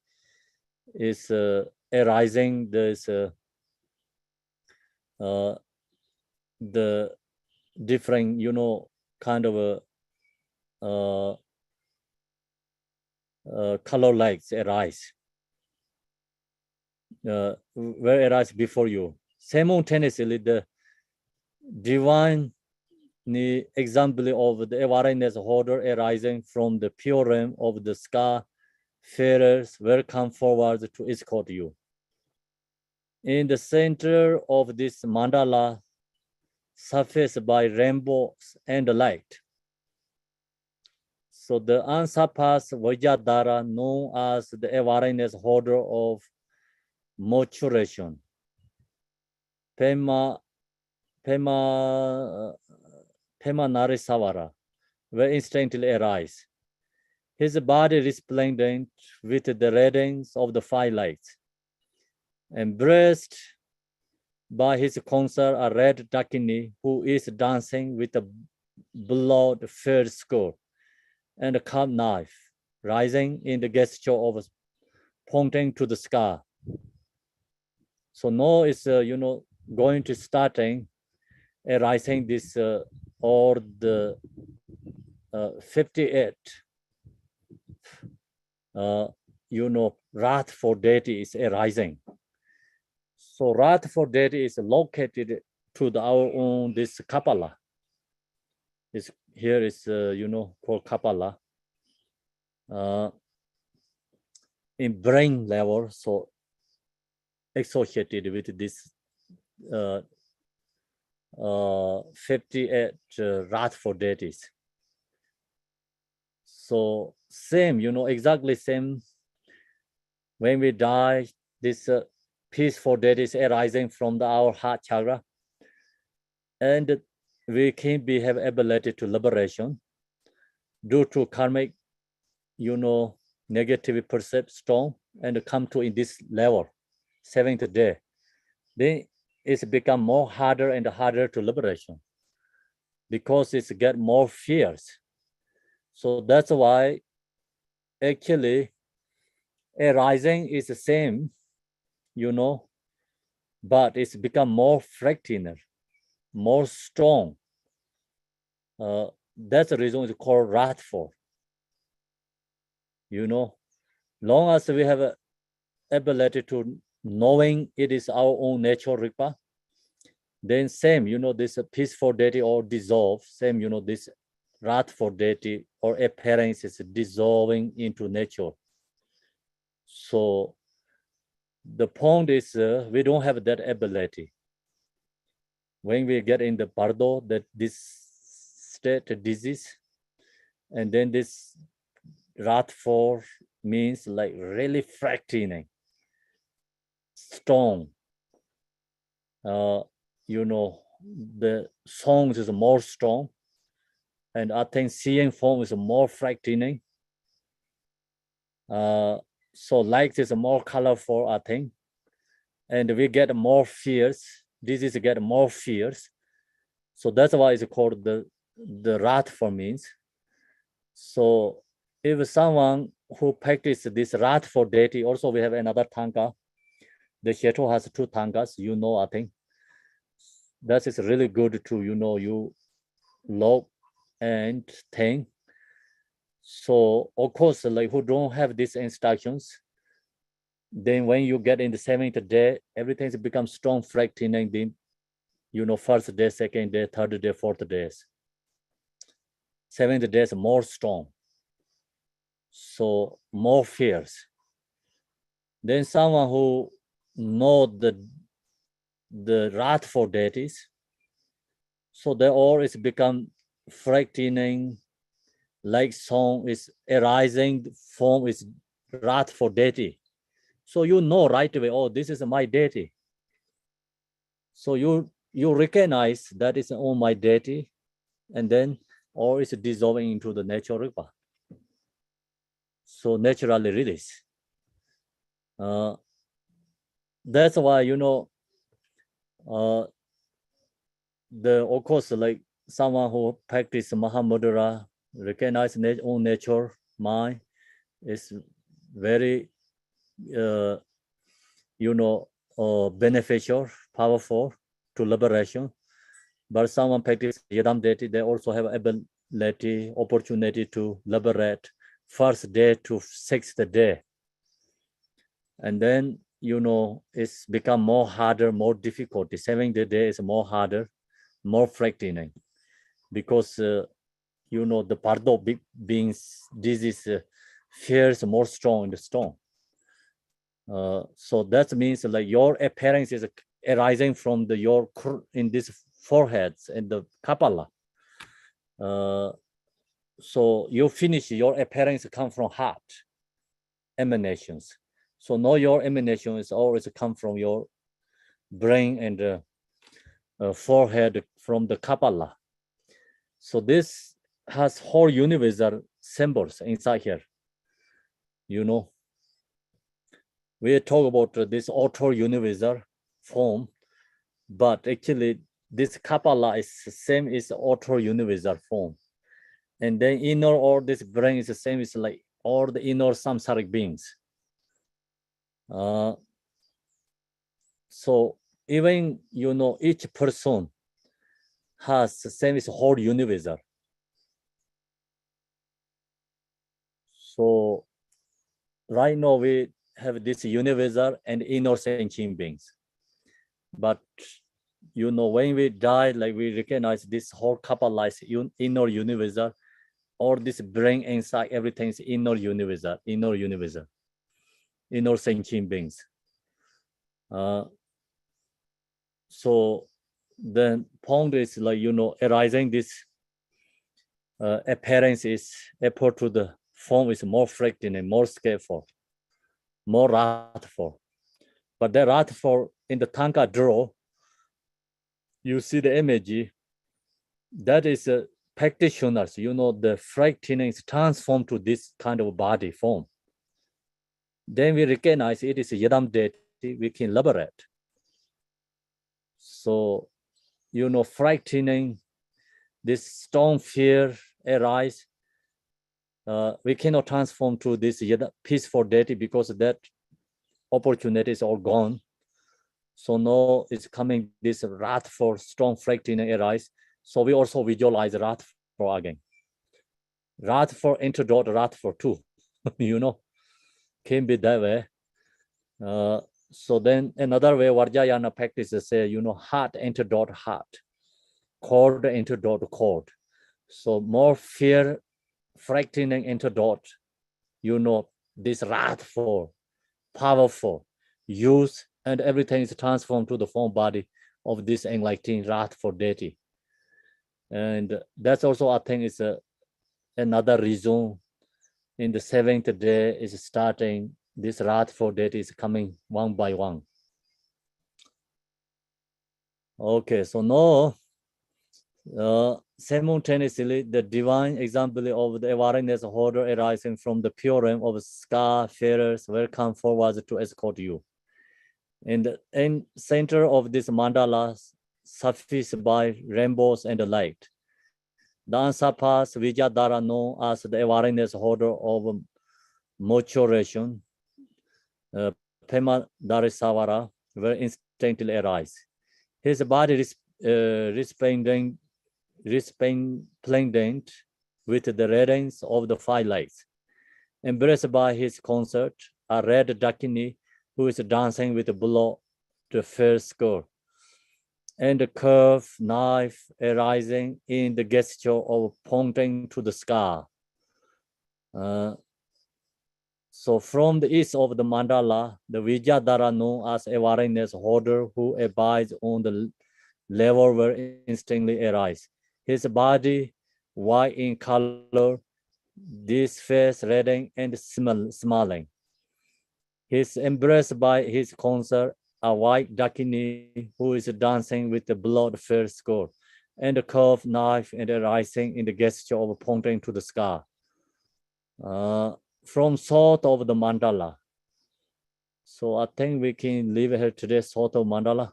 is arising. This the different, kind of color lights arise, will arise before you. Simultaneously, the divine example of the awareness holder arising from the pure realm of the sky farers will come forward to escort you. In the center of this mandala, surfaced by rainbows and light. So the unsurpassed Vajradhara, known as the awareness holder of maturation, Narisavara, will instantly arise. His body resplendent with the radiance of the five lights, embraced by his consort, a red Dakini, who is dancing with a blood-filled skull and a carved knife, rising in the gesture of pointing to the sky. So now it's going to starting arising this or the 58 wrath for deity is arising. So wrath for deity is located to our own this Kapala. Here is called Kapala. In brain level, so associated with this 58 wrath for deities. So same, exactly same. When we die, this peace for deities arising from our heart chakra, and we can have ability to liberation due to karmic, negative percept storm and come to in this level, 7th day. Then it's become more harder and harder to liberation because it's get more fears. So that's why actually arising is the same, but it's become more fractional, more strong. That's the reason it's called wrathful. Long as we have a ability to knowing it is our own natural ripa, then same, this peaceful deity or dissolve, same, this wrathful deity or appearance is dissolving into nature. So the point is we don't have that ability. When we get in the Bardo, that this state disease, and then this wrathful means like really fracturing, strong. The songs is more strong, and I think seeing form is more fracturing. So light is more colorful, I think, and we get more fierce. Disease get more fierce. So that's why it's called the wrathful means. So if someone who practice this wrathful deity, also we have another tanka. The Sheto has 2 tankas, I think. That is really good to, you love and think. So of course, like who don't have these instructions, then when you get in the 7th day, everything's become strong fracturing, then, first day, 2nd day, 3rd day, 4th days. 7th day is more strong. So more fierce. Then someone who know the wrathful deities, so they all is become fracturing, like song is arising, form is wrathful deity. So right away, oh, this is my deity. So you recognize that is all my deity, and then all is dissolving into the natural river. So naturally release. That's why of course, like someone who practice Mahamudra, recognize own nature, mind, is very beneficial, powerful to liberation. But someone practice Yadam deity, they also have ability, opportunity to liberate 1st day to 6th day. And then, it's become more harder, more difficult. The 7th day is more harder. more frightening, because you know, the Bardo beings disease fears more strong in the stone. So that means like your appearance is arising from your in this foreheads and the Kapala. So you finish, your appearance come from heart emanations. So now your emanation is always come from your brain and forehead from the Kapala. So this has whole universal symbols inside here. You know, we talk about this outer universal form, but actually this Kapala is the same as outer universal form. And then inner or this brain is the same as like all the inner samsaric beings. So even, you know, each person has the same as whole universal. So right now we have this universal and inner sentient beings. But you know, when we die, like we recognize this whole Kapala is inner universal, or this brain inside everything is inner universal, inner sentient beings. So the point is like, you know, arising this appearance is apart to the form is more frightening and more skillful, more wrathful. But the wrathful in the Tanka draw, you see the image, that is practitioners, you know, the frightening is transformed to this kind of body form. Then we recognize it is Yadam deity, we can liberate. So, you know, frightening, this strong fear arise, we cannot transform to this peaceful deity because that opportunity is all gone. So now it's coming this wrathful, strong frightening arise. So we also visualize wrathful again. Wrathful antidote, wrathful too, you know, can be that way. So then another way Vajrayana practices say, you know, heart antidote heart, cord antidote cord. So more fear, frightening antidote, you know, this wrathful, powerful, use, and everything is transformed to the form body of this enlightened wrathful deity. And that's also, I think, is another reason in the seventh day is starting, this wrathful deity is coming one by one. Okay, so now simultaneously the divine example of the awareness holder arising from the pure realm of scar fearers will come forward to escort you. In the center of this mandala, suffused by rainbows and light, the answer pass Vijayadhara, known as the awareness holder of maturation, Pema Darisavara, will instantly arise. His body resplendent with the radiance of the five lights. Embraced by his consort, a red Dakini who is dancing with below the fair skirt, and the curved knife arising in the gesture of pointing to the sky. So from the east of the mandala, the Vijayadhara, known as awareness holder who abides on the level will instantly arise. His body white in color, this face reddening and smiling. He's embraced by his consort, a white Dakini who is dancing with the blood-filled skull, and a curved knife and rising in the gesture of pointing to the sky. From south of the mandala. So I think we can leave here today, south of mandala.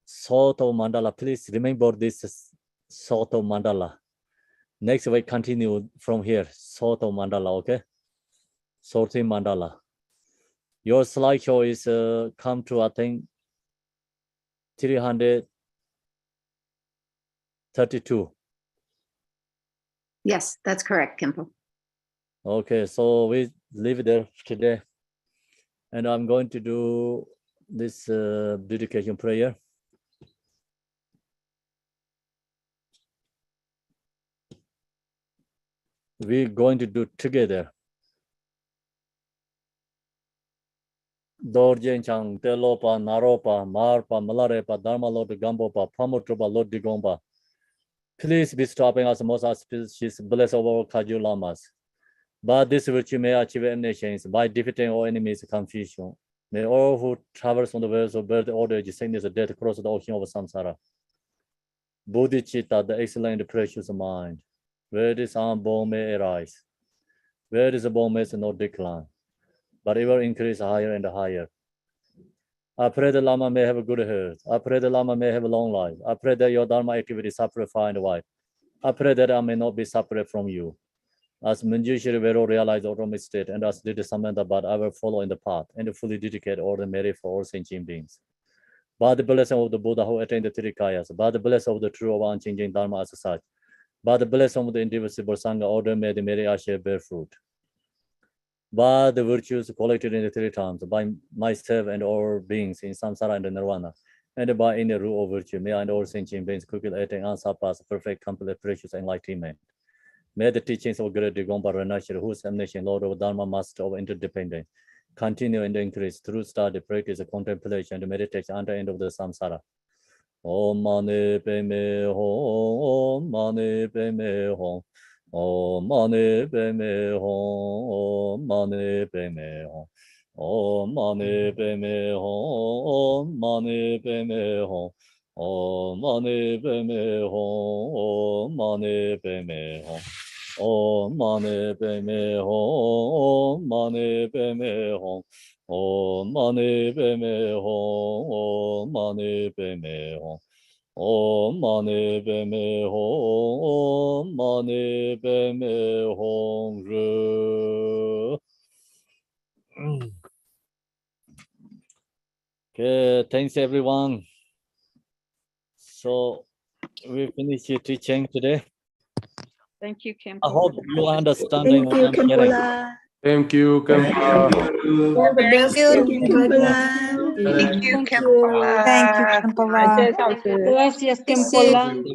South of mandala, please remember this south of mandala. Next we continue from here, south of mandala, okay? South of mandala. Your slideshow is come to, I think, 332. Yes, that's correct, Kimpo. Okay, so we leave there today. And I'm going to do this dedication prayer. we're going to do together. Dorjen Chang, Telopa, Naropa, Marpa, Malarepa, Dharma Lord Gambopa, Pamotropa, Lord Digomba. Please be stopping us, most auspicious, bless our Kaju Lamas. But this virtue may achieve emanations by defeating all enemies' confusion. May all who traverse on the ways of birth, old age, sickness, death, cross the ocean of samsara. Bodhicitta, the excellent precious mind, where this unborn may arise, where this born may not decline, but ever increase higher and higher. I pray the Lama may have a good health. I pray the Lama may have a long life. I pray that your Dharma activity separate far and wide. I pray that I may not be separate from you. As Manjushri Vero realized Autumn state and as did Samantha, but I will follow in the path and fully dedicate all the merit for all sentient beings. By the blessing of the Buddha who attained the Trikayas, by the blessing of the true of unchanging Dharma as such, by the blessing of the indivisible Sangha order, may the merit Asher bear fruit. By the virtues collected in the three times, by myself and all beings in samsara and nirvana, and by any rule of virtue, may I and all sentient beings quickly attain unsurpassed, perfect, complete, precious enlightenment. May the teachings of Great Digompa Ranashri, whose emanation, Lord of Dharma, Master of Interdependence, continue and increase through study, practice, contemplation, and meditation until the end of the samsara. Om Mani Padme Hum, Om Mani Padme Hum, Om Mani Padme Hum, Om Mani Padme Hum, Om Mani Padme Hum, Om Mani Padme Hum, Om Mani Padme Hum, Om Mani Padme Hum. Om Mani Padme Hum, Om Mani Padme Hum, Om Mani Padme Hum, Om Mani Padme Hum, Om Mani Padme Hum, Om Mani Padme Hum. Okay, thanks everyone. So we finish your teaching today. Thank you, Kim. I hope you understanding Thank what you, I'm sharing. Kempola. Thank you, Kempola. All the best, Thank Kempola. Thank you, Thank Kim. you. Thank you, Kempola. Gracias, Gracias, you. Kempola.